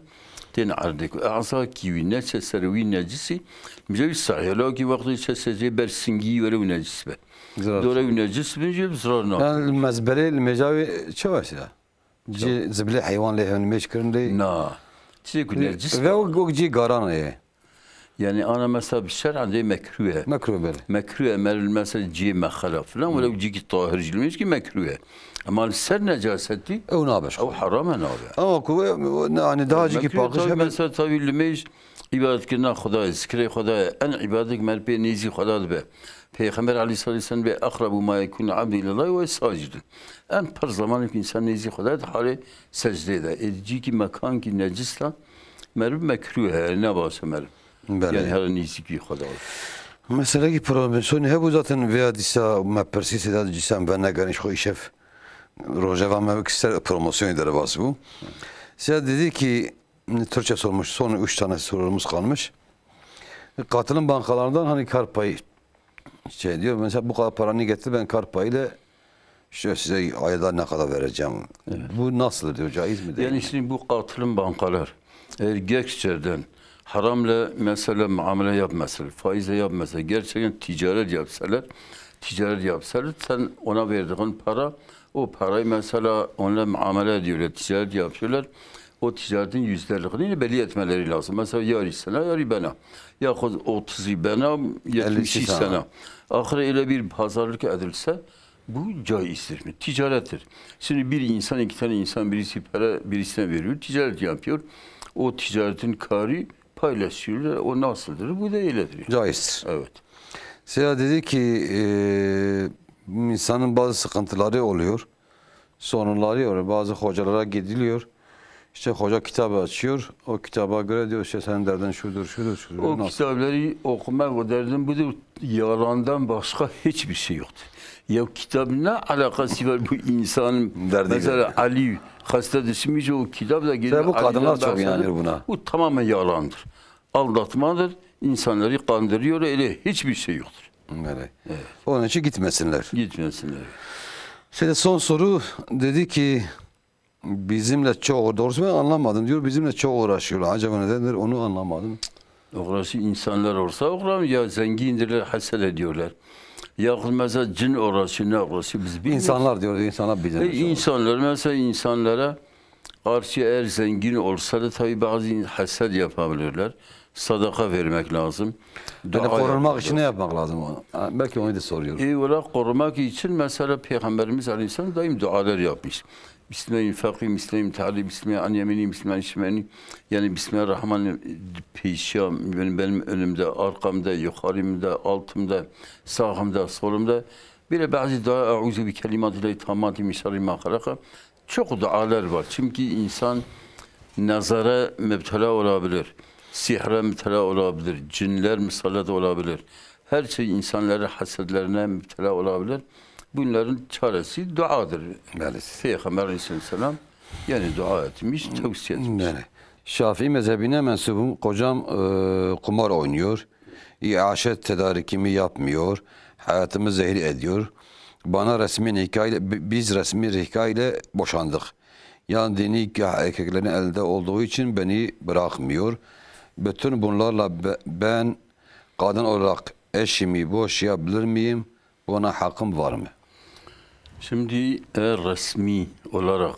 ten ardık. Azay kivi ne seserevi necisi. Müzevi sahiyla ki vakti ise secde ber singi vere necis be. Doğru necis müzevi zarar ne? Yani mezbere mecavi çavaş ya. Zibli hayvan lehven meşkirin de. Na. Çiğ ku necis. Ve o ci garanı. Yani ana mesela bir şer'an de mekruhe. Mekruhe böyle. Mekruhe meril mesela ciye mekhala falan ve ciki tahircilmiş ki mekruhe. Ama ser necaseti o nabeş. O haram ne abi. Ama ku yani daha ciki pakış hemen mesela tabii limeş ibadet kina Xuda zikre Xuda en ibadet merpe nizi Xuda be. Peygamber aleyhisselatü vesselam be akrabu ma yekun abd ilallah ve sacid. En per zaman ki insan nizi Xuda hali secdede. Ciki mekan ki necisla merib mekruhe ne basa merib. Yani her neyse ki Xuda. Mesela ki promosyonu he bu zaten veya disa mepersi da cisem ve ne geniş o işef Rojava mevkisel promosyon eder bas bu. Size dedi ki Türkçe sormuş. Son 3 tane sorumuz kalmış. Katılım bankalarından hani kar payı şey diyor. Mesela bu kadar paranı getir ben kar payıyla işte size ayda ne kadar vereceğim. Evet. Bu nasıl diyor? Caiz mi değil yani mi? şimdi bu katılım bankalar eğer gerçekten haramla mesela muamele yapmasalar, faizle yapmasalar, gerçekten ticaret yapsalar sen ona verdiğin para o parayı mesela onunla muamele ediyorlar, ticaret yapıyorlar. O ticaretin yüzdelikini belli etmeleri lazım. Mesela yarı sana, yarı bana. Yahut 30'u bana, 70'i sana. Ahire öyle bir pazarlık edilse bu caizdir mi? Ticarettir. Şimdi bir insan, iki tane insan birisi para birisine veriyor, ticaret yapıyor. O ticaretin karı paylaşıyorlar. O nasıldır? Bu da öyledir. Caizdir. Evet. Seha dedi ki insanın bazı sıkıntıları oluyor. Sorunları oluyor. Bazı hocalara gidiliyor. İşte hoca kitabı açıyor. O kitaba göre diyor işte senin derdin şudur. O nasıl? Kitapları okumak o derdin budur. Yalandan başka hiçbir şey yoktur. Ya kitabın ne alakası var bu insanın derdi mesela gibi. Ali hasta düşmüş o kitapla geliyor. Bu kadınlar çok inanıyor buna. Bu tamamen yalandır. Aldatmadır. İnsanları kandırıyor öyle hiçbir şey yoktur. Evet. Onun için gitmesinler. Gitmesinler. Şimdi son soru dedi ki bizimle çok doğrusu ben anlamadım diyor. Bizimle çok uğraşıyorlar. Acaba nedendir onu anlamadım. Uğraşı insanlar olsa uğraşıyor ya zengindirler haset ediyorlar. Ya mesela cin uğraşıyor ne uğraşıyor biz bilmiyoruz. İnsanlar diyor insanlar bizim. İnsanlar mesela insanlara karşı eğer zengin olsa da tabii bazı haset yapabilirler. Sadaka vermek lazım. Yani korunmak için ne yapmak lazım onu? Belki onu da soruyorum. Eyvallah korumak için mesela Peygamberimiz Aleyhisselam daim dualar yapmış. Bismillahirrahmanirrahim, Bismillahirrahmanirrahim, Bismillahirrahmanirrahim, Bismillahirrahmanirrahim. Yani Bismillahirrahmanirrahim peşam benim önümde, arkamda, yukarımda, altımda, sağımda, solumda. Bir bazı dua auzu bi kelimatillahi tammati min şerri ma halaka. Çok dualar var. Çünkü insan nazara müptela olabilir. Sihre müptela olabilir. Cinler musallat olabilir. Her şey insanların hasedlerine müptela olabilir. Bunların çaresi duadır. Peygamber Aleyhisselam yani dua etmiş, tavsiye etmiş. Yani, Şafii mezhebine mensubum. Kocam kumar oynuyor. İaşet tedarikimi yapmıyor. Hayatımı zehir ediyor. Bana resmi nikahıyla, biz resmi nikahıyla boşandık. Yani dini nikah erkeklerin elde olduğu için beni bırakmıyor. Bütün bunlarla ben kadın olarak eşimi boşayabilir miyim? Buna hakkım var mı? Şimdi eğer resmi olarak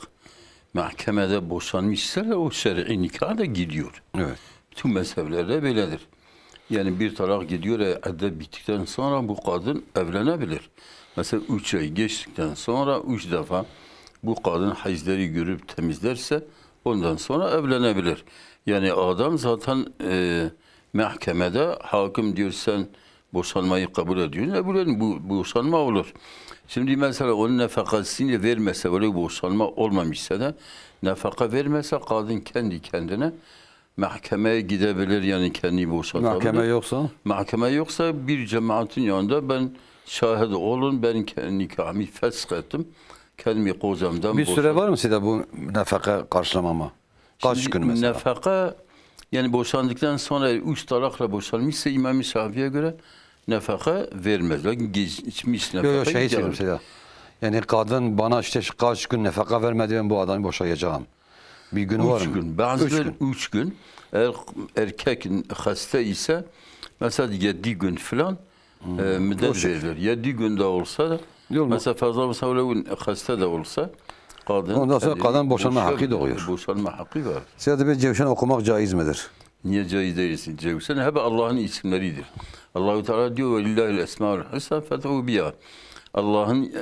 mahkemede boşanmışsa o şer'i nikah da gidiyor. Evet. Tüm mezheplerde böyledir. Yani bir talak gidiyor, iddet bittikten sonra bu kadın evlenebilir. Mesela 3 ay geçtikten sonra 3 defa bu kadın hayızları görüp temizlerse ondan sonra evlenebilir. Yani adam zaten mahkemede hakim diyor sen boşanmayı kabul ediyor. Ne bileyim bu boşanma olur. Şimdi mesela onun nefakasını vermese, öyle boşanma olmamışsa da nefaka vermese kadın kendi kendine mahkemeye gidebilir, yani kendi boşanabilir. Mahkeme yoksa? Mahkeme yoksa bir cemaatin yanında ben şahit olun, ben nikahımı fesk ettim. Kendimi kocamdan bir süre var mı size bu nefaka karşılamama? Kaç gün mesela? Nefaka, yani boşandıktan sonra 3 talakla boşanmışsa İmam-ı Şafii'ye göre nefaka vermez. Lakin geçmiş nefaka. Yok şey söyleyeyim size. Yani kadın bana işte kaç gün nefaka vermedi, ben bu adamı boşayacağım. Bir gün var mı? 3 gün. Bazıları 3 gün. Eğer erkek hasta ise mesela 7 gün falan müddet verilir. 7 günde olsa da mesela fazla olsa öyle hasta da olsa kadın, ondan sonra kadın boşanma hakkı doğuyor. Boşanma hakkı var. Size bir cevşen okumak caiz midir? Niye caiz değilsin? Cevşen hep Allah'ın isimleridir. Allah-u Teala diyor ve lillahil esmaül husna fed'u biha. Allah'ın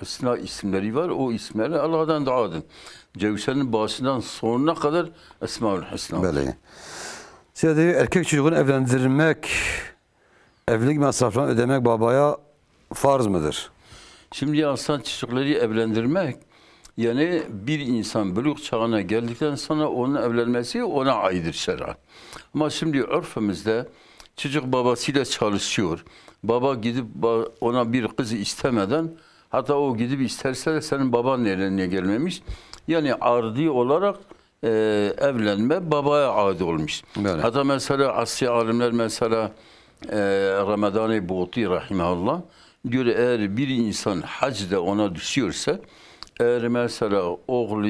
husna isimleri var. O isimleri Allah'tan dua edin. Cevşen'in başından sonuna kadar esmaül husna. Böyle. Size diyor erkek çocuğunu evlendirmek, evlilik masraflarını ödemek babaya farz mıdır? Şimdi aslında çocukları evlendirmek, yani bir insan buluğ çağına geldikten sonra onun evlenmesi ona aittir şer'an. Ama şimdi örfümüzde çocuk babasıyla çalışıyor. Baba gidip ona bir kız istemeden, hatta o gidip isterse de senin baban nereye gelmemiş. Yani ardi olarak evlenme babaya ait olmuş. Böyle. Hatta mesela Asya alimler mesela Ramazan-ı Buğti rahimahullah diyor, eğer bir insan hacda ona düşüyorsa, eğer mesela oğlu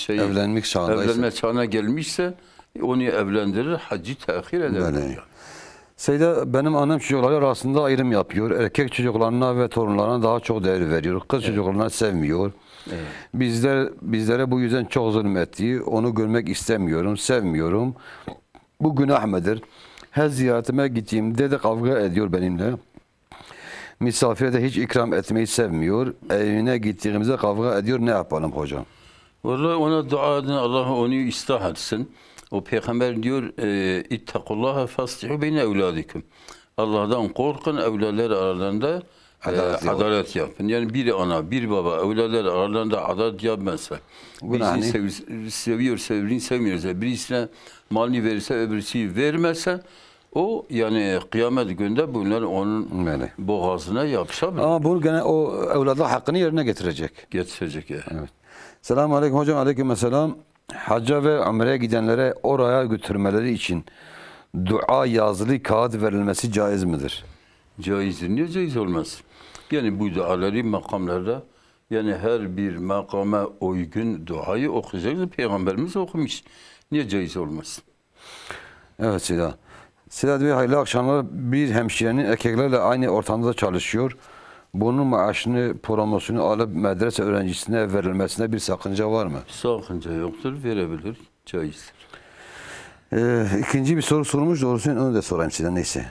evlenme çağına gelmişse onu evlendirir, hacı tehir eder. Seyda, benim annem çocukları arasında ayrım yapıyor. Erkek çocuklarına ve torunlarına daha çok değer veriyor. Kız çocuklarına sevmiyor. Evet. Bizlere bu yüzden çok zulmetti. Onu görmek istemiyorum, sevmiyorum. Bu günah mıdır? Her ziyaretime gittiğimde de kavga ediyor benimle. Misafire de hiç ikram etmeyi sevmiyor. Evine gittiğimizde kavga ediyor. Ne yapalım hocam? Vallahi ona dua edin, Allah onu ıslah etsin. O peygamber diyor, İttakullaha faslihu beyne evladikum. Allah'tan korkun, evlatlar aralarında adalet yapın. Yani bir ana, bir baba, evlatlar aralarında adalet yapmazsa, birisini seviyorsa, birini sevmiyorsa, birisine malını verirse, öbürüsü vermezse, o yani kıyamet günde bunlar onun boğazına yapışabilir. Ama bunu gene o evladlar hakkını yerine getirecek. Getirecek ya. Evet. Selamun aleyküm hocam. Aleykümselam. Hacca ve Umre'ye gidenlere oraya götürmeleri için dua yazılı kağıt verilmesi caiz midir? Caizdir. Niye caiz olmaz? Yani bu duaları makamlarda, yani her bir makama uygun duayı okuyacak. Peygamberimiz okumuş. Niye caiz olmaz? Evet Seda. Seda Bey, hayırlı akşamlar. Bir hemşirenin erkeklerle aynı ortamda çalışıyor. Bunun maaşını, promosyonu alıp medrese öğrencisine verilmesine bir sakınca var mı? Sakınca yoktur, verebilir, caizdir. İkinci bir soru sormuş, doğrusu onu da sorayım size, neyse.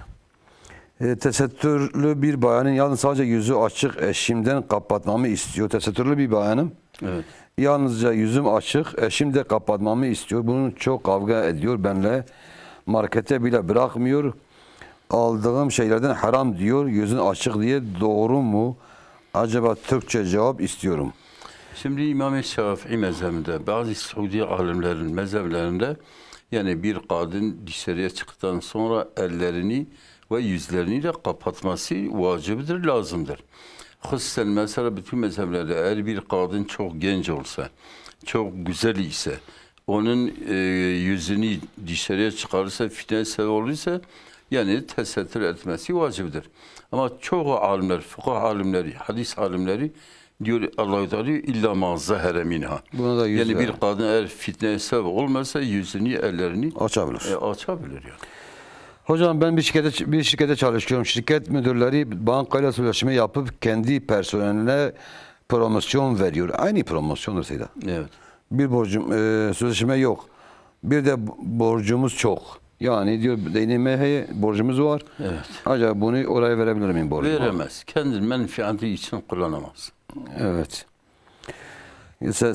Tesettürlü bir bayanın yalnız sadece yüzü açık eşimden kapatmamı istiyor. Tesettürlü bir bayanım. Evet. Yalnızca yüzüm açık, eşim de kapatmamı istiyor. Bunun çok kavga ediyor benimle. Markete bile bırakmıyor. Aldığım şeylerden haram diyor, yüzün açık diye. Doğru mu? Acaba Türkçe cevap istiyorum. Şimdi İmam-ı Şafii mezhebinde, bazı Suudi alimlerin mezheplerinde, yani bir kadın dışarıya çıktıktan sonra ellerini ve yüzlerini de kapatması vaciptir, lazımdır. Hüssen mesela bütün mezheplerde eğer bir kadın çok genç olsa, çok güzel ise, onun yüzünü dışarıya çıkarırsa, fitne sebep olursa, yani tesettür etmesi vaciptir. Ama çoğu alimler, fıkıh alimleri, hadis alimleri diyor, Allah-u Teala illa ma zahere minha. Yani bir kadın eğer fitneye sebep olmazsa yüzünü, ellerini açabilir. Açabilir yani. Hocam ben bir şirkete çalışıyorum. Şirket müdürleri bankayla sözleşme yapıp kendi personeline promosyon veriyor. Aynı promosyondur Seyda. Evet. Bir sözleşme yok. Bir de borcumuz çok. Yani diyor DNM'ye borcumuz var. Evet. Acaba bunu oraya verebilir miyim borcumu? Veremez. Kendi menfaati için kullanamaz. Evet.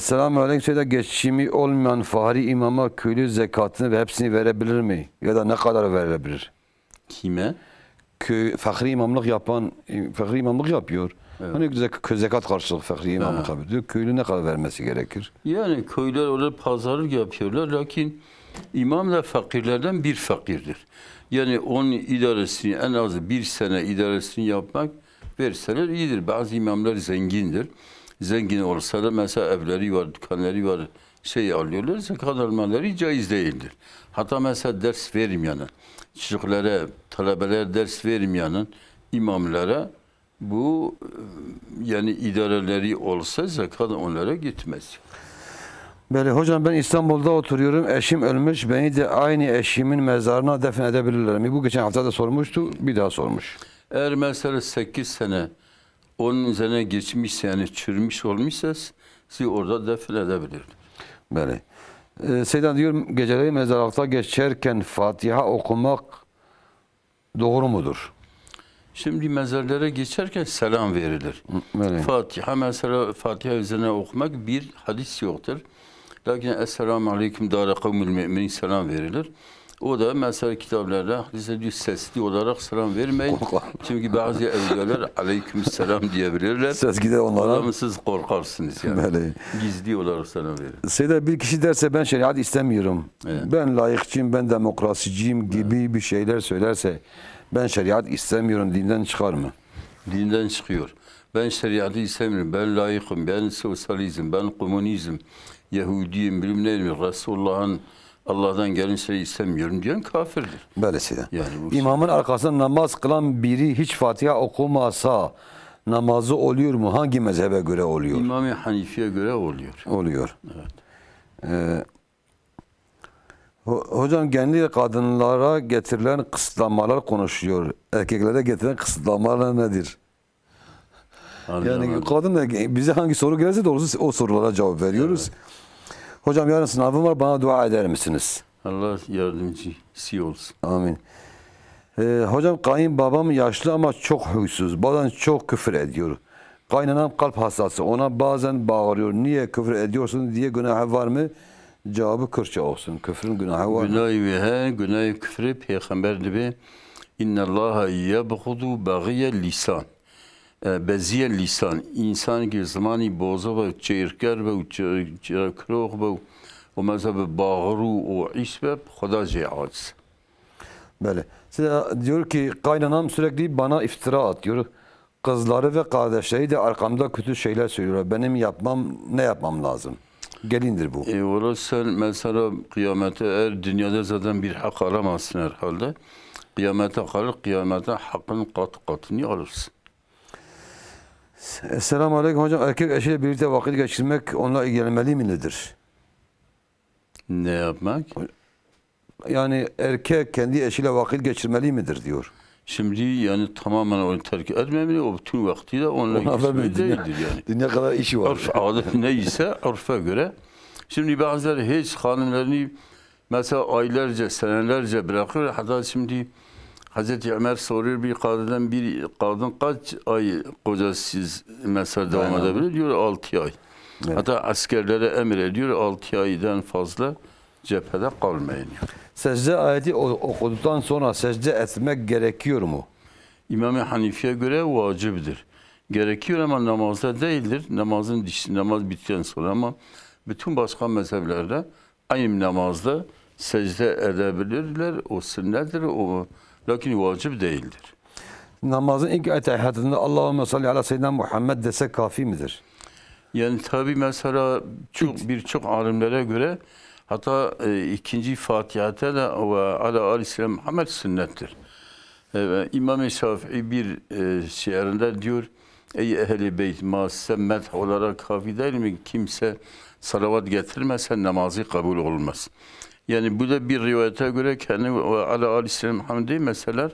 Selamun aleyküm. Seyda, geçimi olmayan fahri imama köylü zekatını ve hepsini verebilir mi? Ya da ne kadar verebilir? Kime? Fakri imamlık yapan, fakri imamlık yapıyor. Evet. Hani zekat karşılık fakri imamlık yapıyor. Diyor, köylü ne kadar vermesi gerekir? Yani köyler orada pazarlık yapıyorlar. Lakin imam da fakirlerden bir fakirdir. Yani onun idaresini en az bir sene idaresini yapmak verseler iyidir. Bazı imamlar zengindir. Zengin olsa da mesela evleri var, dükkanları var, şey alıyorlar. Zekat almaları caiz değildir. Hatta mesela ders vermeyenin, çocuklara, talebelere ders vermeyenin imamlara bu yani idareleri olsa zekat onlara gitmez. Böyle hocam ben İstanbul'da oturuyorum. Eşim ölmüş. Beni de aynı eşimin mezarına defnedebilirler mi? Bu geçen hafta da sormuştu. Bir daha sormuş. Eğer mesela 8 sene onun üzerine geçmişse yani çürümüş olmuşsa sizi orada defnedebilir. Böyle. Seydan diyorum geceleri mezarlıkta geçerken Fatiha okumak doğru mudur? Şimdi mezarlara geçerken selam verilir. Böyle. Fatiha mesela Fatiha üzerine okumak bir hadis yoktur. Lakin Esselamu Aleyküm Dâre Kavmül Mü'minin selam verilir. O da mesela kitaplarda hadise diyor sesli olarak selam vermeyin. Çünkü bazı evliyalar aleyküm selam diyebilirler. Ses gider onlara. Ama siz korkarsınız yani. Böyle. Gizli olarak selam verin. Seyda bir kişi derse ben şeriat istemiyorum. Evet. Ben layıkçıyım, ben demokrasiciyim gibi bir şeyler söylerse ben şeriat istemiyorum dinden çıkar mı? Dinden çıkıyor. Ben şeriatı istemiyorum. Ben layıkım. Ben sosyalizm. Ben komünizm. Yahudiyim. Bilmem neyim. Resulullah'ın Allah'tan gelen şeyi istemiyorum diyen kafirdir. Böylesi. Yani İmamın arkasında namaz kılan biri hiç Fatiha okumasa namazı oluyor mu? Hangi mezhebe göre oluyor? İmam-ı Hanifi'ye göre oluyor. Oluyor. Evet. Hocam genellikle kadınlara getirilen kısıtlamalar konuşuyor. Erkeklere getirilen kısıtlamalar nedir? Yani kadın da bize hangi soru gelirse doğrusu o sorulara cevap veriyoruz. Evet. Hocam yarın sınavım var, bana dua eder misiniz? Allah yardımcısı olsun. Amin. Hocam kayınbabam yaşlı ama çok huysuz. Bazen çok küfür ediyor. Kaynanam kalp hastası. Ona bazen bağırıyor. Niye küfür ediyorsun diye günahı var mı? Cevabı Kürtçe olsun. Küfrün günahı var mı? Günahı küfrü peygamber gibi İnnallâhe yebğudu bagiye lisan. Beziye lisan. İnsan ki zamanı boza ve çeyrker ve çeyrkrok ve o mezhebe bağırı o isbep Xuda cihac. Böyle. Size diyor ki kaynanam sürekli bana iftira atıyor. Kızları ve kardeşleri de arkamda kötü şeyler söylüyorlar. Benim ne yapmam lazım? Gelindir bu. Orası sen mesela kıyamete eğer dünyada zaten bir hak alamazsın herhalde. Kıyamete kalır, kıyamete hakkın katını alırsın. Esselamu Aleyküm hocam. Erkek eşiyle birlikte vakit geçirmek onunla ilgilenmeli mi nedir? Ne yapmak? Yani erkek kendi eşiyle vakit geçirmeli midir diyor. Şimdi yani tamamen onu terk etmemeli, o bütün vakti de onunla geçmeli değildir yani. Dünya kadar işi var. Arf, adet neyse arfa göre. Şimdi bazıları hiç hanımlarını mesela aylarca, senelerce bırakıyor. Hatta şimdi Hazreti Ömer soruyor bir kadın kaç ay kocasız mesela devam edebilir? Diyor 6 ay. Evet. Hatta askerlere emir ediyor 6 aydan fazla cephede kalmayın. Secde ayeti okuduktan sonra secde etmek gerekiyor mu? İmam-ı Hanifi'ye göre vaciptir. Gerekiyor ama namazda değildir. Namaz bittikten sonra ama bütün başka mezheplerde aynı namazda secde edebilirler. O sünnettir. Lakin vacip değildir. Namazın ilk etehiyatında Allahümme salli ala seyyidina Muhammed dese kafi midir? Yani tabi mesela birçok alimlere göre hatta ikinci Fatiha'da da ve ala aleyhisselam Muhammed sünnettir. İmam-ı Şafii bir şiirinde diyor ey ehli beyt ma semmet olarak kafi değil mi? Kimse salavat getirmezse namazı kabul olmaz. Yani bu da bir rivayete göre kendi ve ala aleyhisselam Muhammed değil mesela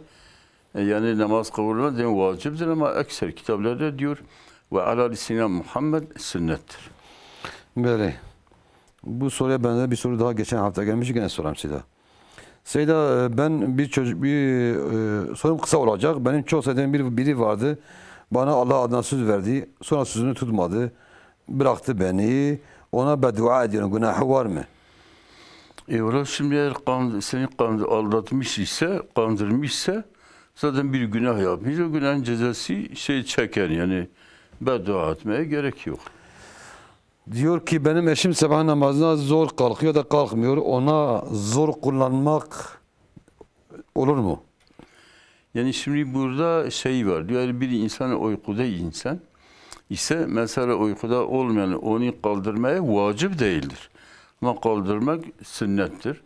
yani namaz kabul olmaz yani vaciptir ama ekser kitaplarda diyor ve ala aleyhisselam Muhammed sünnettir. Böyle. Bu soruya benzer bir soru daha geçen hafta gelmiş. Gene sorayım Seyda. Seyda ben sorum kısa olacak. Benim çok sevdiğim biri vardı. Bana Allah adına söz verdi. Sonra sözünü tutmadı. Bıraktı beni. Ona beddua ediyorum. Günahı var mı? Valla şimdi eğer seni aldatmış ise, kandırmışsa zaten bir günah yapmış. O günahın cezası çeker yani beddua etmeye gerek yok. Diyor ki benim eşim sabah namazına zor kalkıyor da kalkmıyor. Ona zor kullanmak olur mu? Yani şimdi burada var. Yani bir insan uykuda insan ise mesela uykuda olmayan onu kaldırmaya vacip değildir. Ama kaldırmak sünnettir.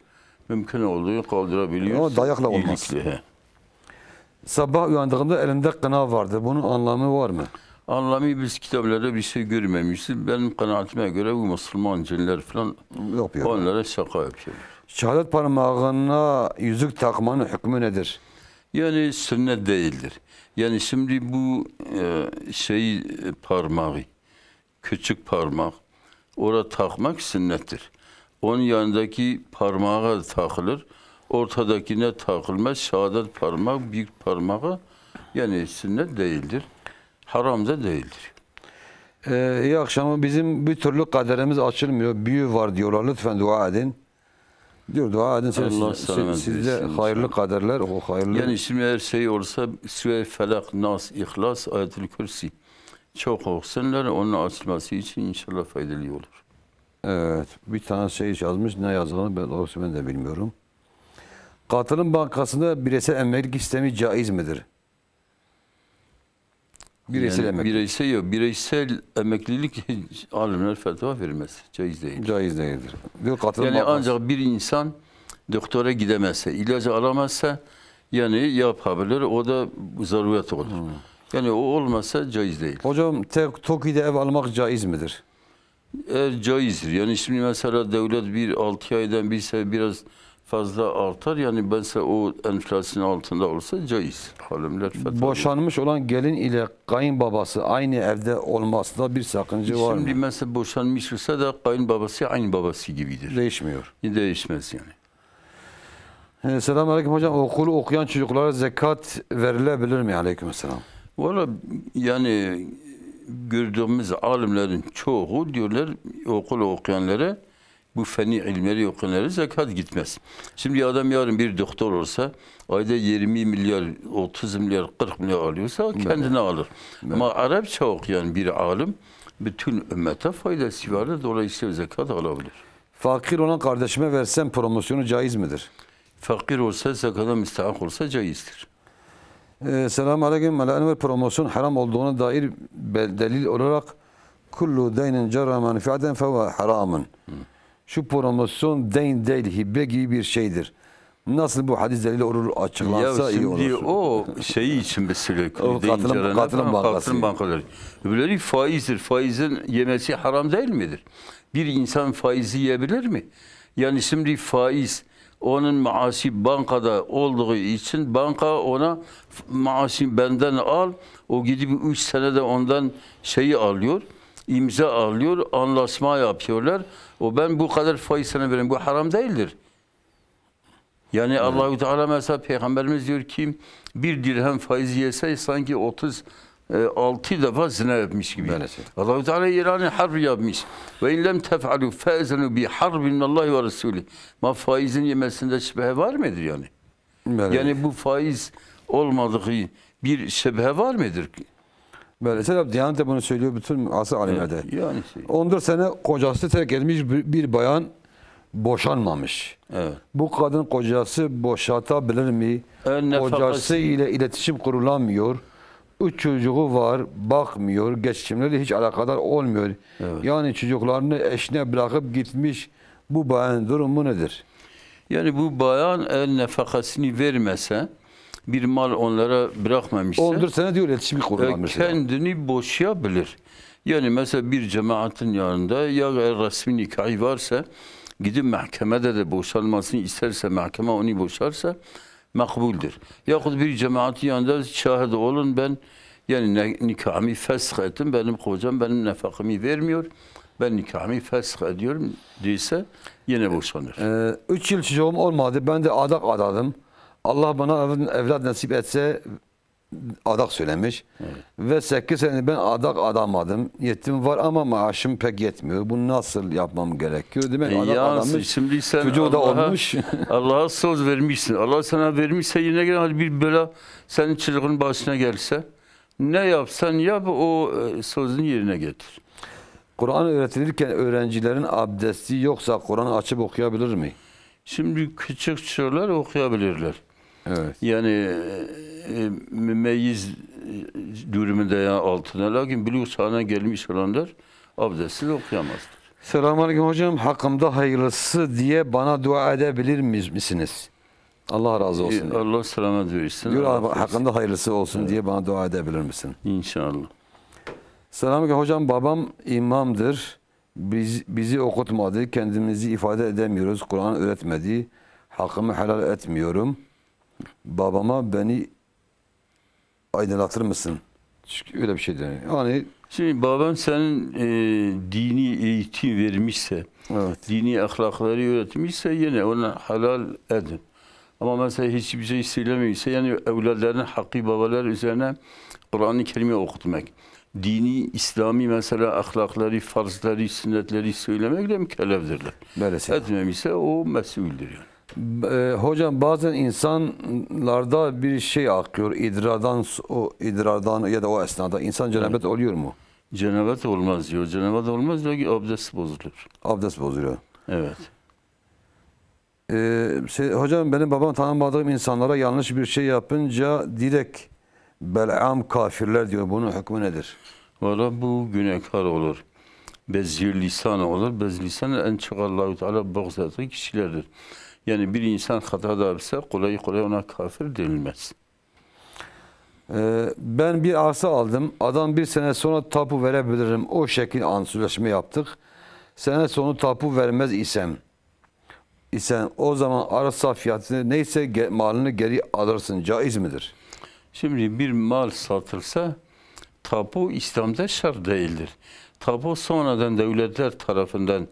Mümkün olduğu kaldırabiliyor. Ama dayakla olmaz. Sabah uyandığımda elimde kına vardı. Bunun anlamı var mı? Anlamı biz kitaplarda bir şey görmemişiz. Benim kanaatime göre bu Müslüman cinler falan onlara şaka yapıyorlar. Şehadet parmağına yüzük takmanın hükmü nedir? Yani sünnet değildir. Yani şimdi bu parmağı, küçük parmak, orada takmak sünnettir. Onun yanındaki parmağa takılır. Ortadakine takılmaz. Şehadet parmak, büyük parmağı yani sünnet değildir. Haram da değildir. İyi akşamı. Bizim bir türlü kaderimiz açılmıyor. Büyü var diyorlar. Lütfen dua edin. Diyor dua edin. Sizde hayırlı kaderler. O hayırlı. Yani şimdi her şey olsa Süve, Felak, Nas, İhlas, Ayet-ül Kürsi çok okusunlar. Onun açılması için inşallah faydalı olur. Evet. Bir tane yazmış. Ne yazdığını doğrusu ben de bilmiyorum. Katılım bankasında bireysel emeklilik sistemi caiz midir? Bireysel emeklilik alimler fetva vermez. Caiz değildir. Caiz değildir. Yani ancak bir insan doktora gidemezse, ilacı alamazsa yani yapabilir. O da zaruret olur. Yani o olmazsa caiz değil. Hocam TOKİ'de ev almak caiz midir? Caizdir. Yani şimdi mesela devlet 6 aydan biraz fazla artar. Yani mesela o enflasyon altında olsa caiz. Boşanmış olan gelin ile kayınbabası aynı evde olmasında bir sakınca var mı? Şimdi mesela boşanmış olsa da kayınbabası aynı babası gibidir. Değişmiyor. Değişmez yani. Selamünaleyküm hocam. Okulu okuyan çocuklara zekat verilebilir mi? Aleykümselam. Valla yani gördüğümüz alimlerin çoğu diyorlar okulu okuyanlara bu feni ilimleri okuyanlara zekat gitmez. Şimdi adam yarın bir doktor olsa ayda 20 milyar, 30 milyar, 40 milyar alıyorsa kendine alır. Ama Arapça okuyan bir alim bütün ümmete faydası var. Dolayısıyla zekat alabilir. Fakir olan kardeşime versem promosyonu caiz midir? Fakir olsa zekata müstahak olsa caizdir. Selamun aleyküm. Enver promosyon haram olduğuna dair delil olarak kullu deynin cerra menfiaten fehuve haramun. Şu promosyon deyn değil, hibe gibi bir şeydir. Nasıl bu hadis delili olur açıklansa iyi olur. Şimdi o için mesela katılım bankaları. Öbürleri faizdir. Faizin yemesi haram değil midir? Bir insan faizi yiyebilir mi? Yani şimdi faiz onun maaşı bankada olduğu için banka ona maaşı benden al, o gidip 3 senede ondan alıyor, imza alıyor, anlaşma yapıyorlar. O ben bu kadar faiz sana vereyim. Bu haram değildir. Yani evet. Allahu Teala mesela Peygamberimiz diyor ki bir dirhem faiz yese sanki 36 defa zina yapmış gibi. Allahu Teala İran'ı harp yapmış. Ve in lem tef'alu fa'zenu bi harbin minallahi ve Resulü. Ma faizin yemesinde şüphe var mıdır yani? Evet. Yani bu faiz olmadığı bir şüphe var mıdır? Böyle sebep Diyanet de bunu söylüyor bütün asıl alimlerde. Evet, yani 14 sene kocası terk etmiş bir bayan boşanmamış. Evet. Bu kadın kocası boşatabilir mi? Kocası ile iletişim kurulamıyor. 3 çocuğu var, bakmıyor, geçimleri hiç alakadar olmuyor. Evet. Yani çocuklarını eşine bırakıp gitmiş. Bu bayanın durumu nedir? Yani bu bayan el nefakasını vermese, bir mal onlara bırakmamışsa 14 sene diyor iletişim kurulamıyor. Kendini boşayabilir. Yani mesela bir cemaatin yanında ya resmi nikahı varsa gidip mahkemede de boşanmasını isterse mahkeme onu boşarsa makbuldür. Yahut bir cemaatin yanında şahit olun ben yani nikahımı fesh ettim, benim kocam benim nefakımı vermiyor, ben nikahımı fesh ediyorum değilse yine boşanır. 3 yıl çocuğum olmadı, ben de adak adadım. Allah bana evlat nasip etse adak söylemiş. Ve 8 sene ben adak adamadım. Yetim var ama maaşım pek yetmiyor. Bunu nasıl yapmam gerekiyor? Demek adak adamış. Şimdi sen çocuğu da olmuş. Allah'a söz vermişsin. Allah sana vermişse yine gelen bir bela senin çocuğun başına gelse ne yapsan yap o sözünü yerine getir. Kur'an öğretilirken öğrencilerin abdesti yoksa Kur'an'ı açıp okuyabilir mi? Şimdi küçük çocuklar okuyabilirler. Evet. Yani mümeyyiz durumunda ya altına. Lakin buluğ çağına gelmiş olanlar abdestsiz okuyamazlar. Selamünaleyküm hocam. Hakkımda hayırlısı diye bana dua edebilir misiniz? Allah razı olsun. Allah selamet versin. Diyor hakkında hayırlısı olsun diye bana dua edebilir misin? İnşallah. Selamünaleyküm hocam. Babam imamdır. Bizi okutmadı. Kendimizi ifade edemiyoruz. Kur'an öğretmedi. Hakkımı helal etmiyorum. Babama beni aydınlatır mısın? Çünkü öyle bir şey deniyor. Yani şimdi baban senin dini eğitim vermişse, dini ahlakları öğretmişse yine ona helal edin. Ama mesela hiçbir şey söylemiyorsa yani evlatların hakkı babalar üzerine Kur'an-ı Kerim'i okutmak. Dini, İslami mesela ahlakları, farzları, sünnetleri söylemekle mükellefdirler. Etmemişse o mesuldür yani. Hocam bazen insanlarda bir şey akıyor idrardan ya da o esnada insan cenabet oluyor mu? Cenabet olmaz diyor. Cenabet olmaz diyor ki abdest bozulur. Abdest bozuluyor. Evet. Hocam benim babam tanımadığım insanlara yanlış bir şey yapınca direkt Bel'am kafirler diyor. Bunun hükmü nedir? Valla bu günahkar olur. Bezir lisan olur. Bez lisan en çok Allah-u Teala buğz ettiği kişilerdir. Yani bir insan hata da yapsa kolay kolay ona kafir denilmez. Ben bir arsa aldım. Adam bir sene sonra tapu verebilirim. O şekil sözleşme yaptık. Sene sonu tapu vermez isem o zaman arsa fiyatı neyse malını geri alırsın. Caiz midir? Şimdi bir mal satılsa tapu İslam'da şart değildir. Tapu sonradan devletler tarafından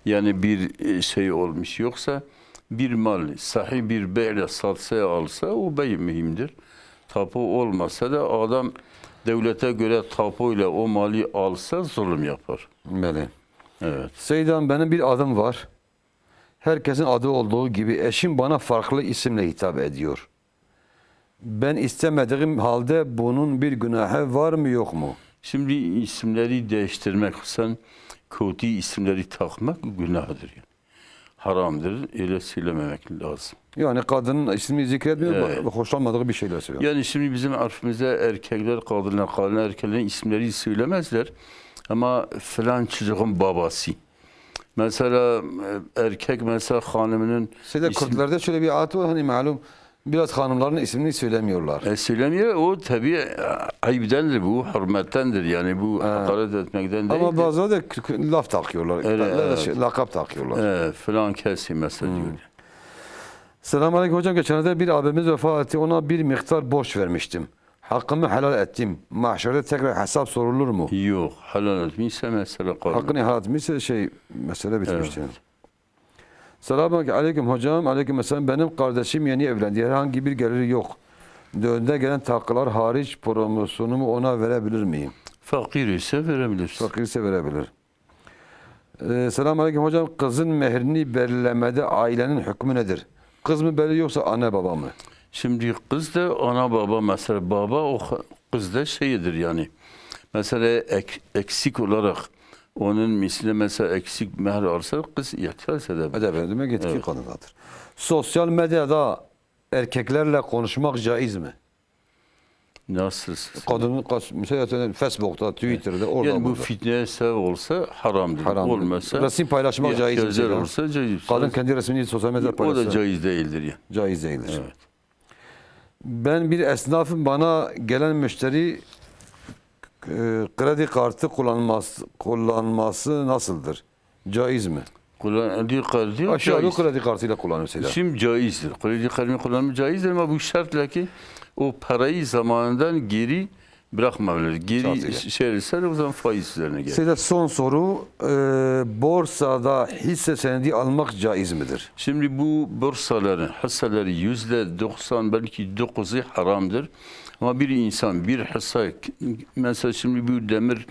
yani bir şey olmuş. Yoksa bir mal sahih bir beyle satsa alsa o bey mühimdir. Tapu olmasa da adam devlete göre tapuyla o mali alsa zulüm yapar. Böyle. Evet. Seydan benim bir adım var. Herkesin adı olduğu gibi eşim bana farklı isimle hitap ediyor. Ben istemediğim halde bunun bir günahı var mı yok mu? Şimdi isimleri değiştirmek, sen kötü isimleri takmak günahdır yani. Haramdır, öyle söylememek lazım. Yani kadının ismini zikretmiyor, hoşlanmadığı bir şeyler söylüyor. Yani şimdi bizim arfımızda erkekler, kadınlar, erkeklerin isimleri söylemezler. Ama filan çocuğun babası. Mesela erkek mesela hanımının... Kürtlerde şöyle bir adet var hani malum biraz hanımların ismini söylemiyorlar. Söylemiyor, o tabii ayıptandır bu, hürmettendir yani bu hakaret etmekten değil. Ama bazıları da laf takıyorlar, lakap takıyorlar. Filan kesi mesela diyor. Selamünaleyküm hocam. Geçenlerde bir abimiz vefat etti. Ona bir miktar borç vermiştim. Hakkımı helal ettim. Mahşerde tekrar hesap sorulur mu? Yok. Helal etmişse mesele kalır. Hakkını helal etmişse mesele bitmiştir. Evet. Selamünaleyküm hocam. Aleykümselam. Benim kardeşim yeni evlendi. Herhangi bir geliri yok. Önde gelen takılar hariç promosyonumu ona verebilir miyim? Fakir ise verebilir. Fakir ise verebilir. Selamünaleyküm hocam. Kızın mehrini belirlemede ailenin hükmü nedir? Kız mı belli yoksa anne baba mı? Şimdi kız da ana baba mesela baba o kız da şeyidir yani. Mesela eksik olarak onun misli mesela eksik meher alsa kız ihtiyaç edebilir. Demek yetki kadındadır. Sosyal medyada erkeklerle konuşmak caiz mi? Nasıl? Kadının mesela Facebook'ta, Twitter'da orada yani bu fitneye sebep olsa haramdır. Olmasa resim paylaşmak caiz mi? Güzel olsa caiz. Kadın kendi resmini sosyal medyada paylaşsa. O da caiz değildir yani. Caiz değildir. Evet. Ben bir esnafım, bana gelen müşteri kredi kartı kullanması nasıldır? Caiz mi? Kredi kartı aşağı kredi kartıyla kullanırsa. Şimdi caizdir. Kredi kartını kullanmak caizdir ama bu şartla ki o parayı zamanından geri bırakmamaları. Geri şeylerse o zaman faiz üzerine gelir. Sedat son soru. Borsada hisse senedi almak caiz midir? Şimdi bu borsaların hisseleri %90 belki 9'u haramdır. Ama bir insan bir hisse, mesela şimdi bir demir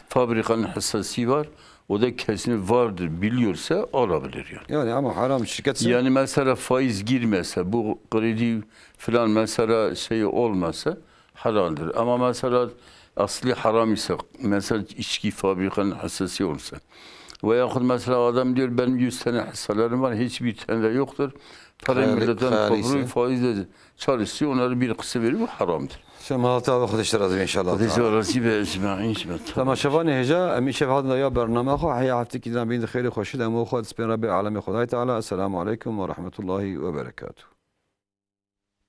fabrikanın hissesi var. O da kesin vardır biliyorsa alabilir yani. Yani ama haram şirketse. Yani mesela faiz girmese, bu kredi falan mesela şey olmasa halaldir. Ama mesela asli haram ise, mesela içki fabrikanın hissesi olsa veyahut mesela adam diyor benim 100 tane hisselerim var, hiçbir tane de yoktur. Parayı milletten topluyor, faizle çalışıyor, onları bir kısım veriyor, bu haramdır. شمالات خودش راضي ان شاء الله خودش راضي به اجمعین شمت تمام شفاني هجا امي شف هذا يا برنامج خو حيا عفتك اذا بين خير خوشيد امو خد سبين ربي العالمين خدای تعالى السلام عليكم ورحمه الله وبركاته.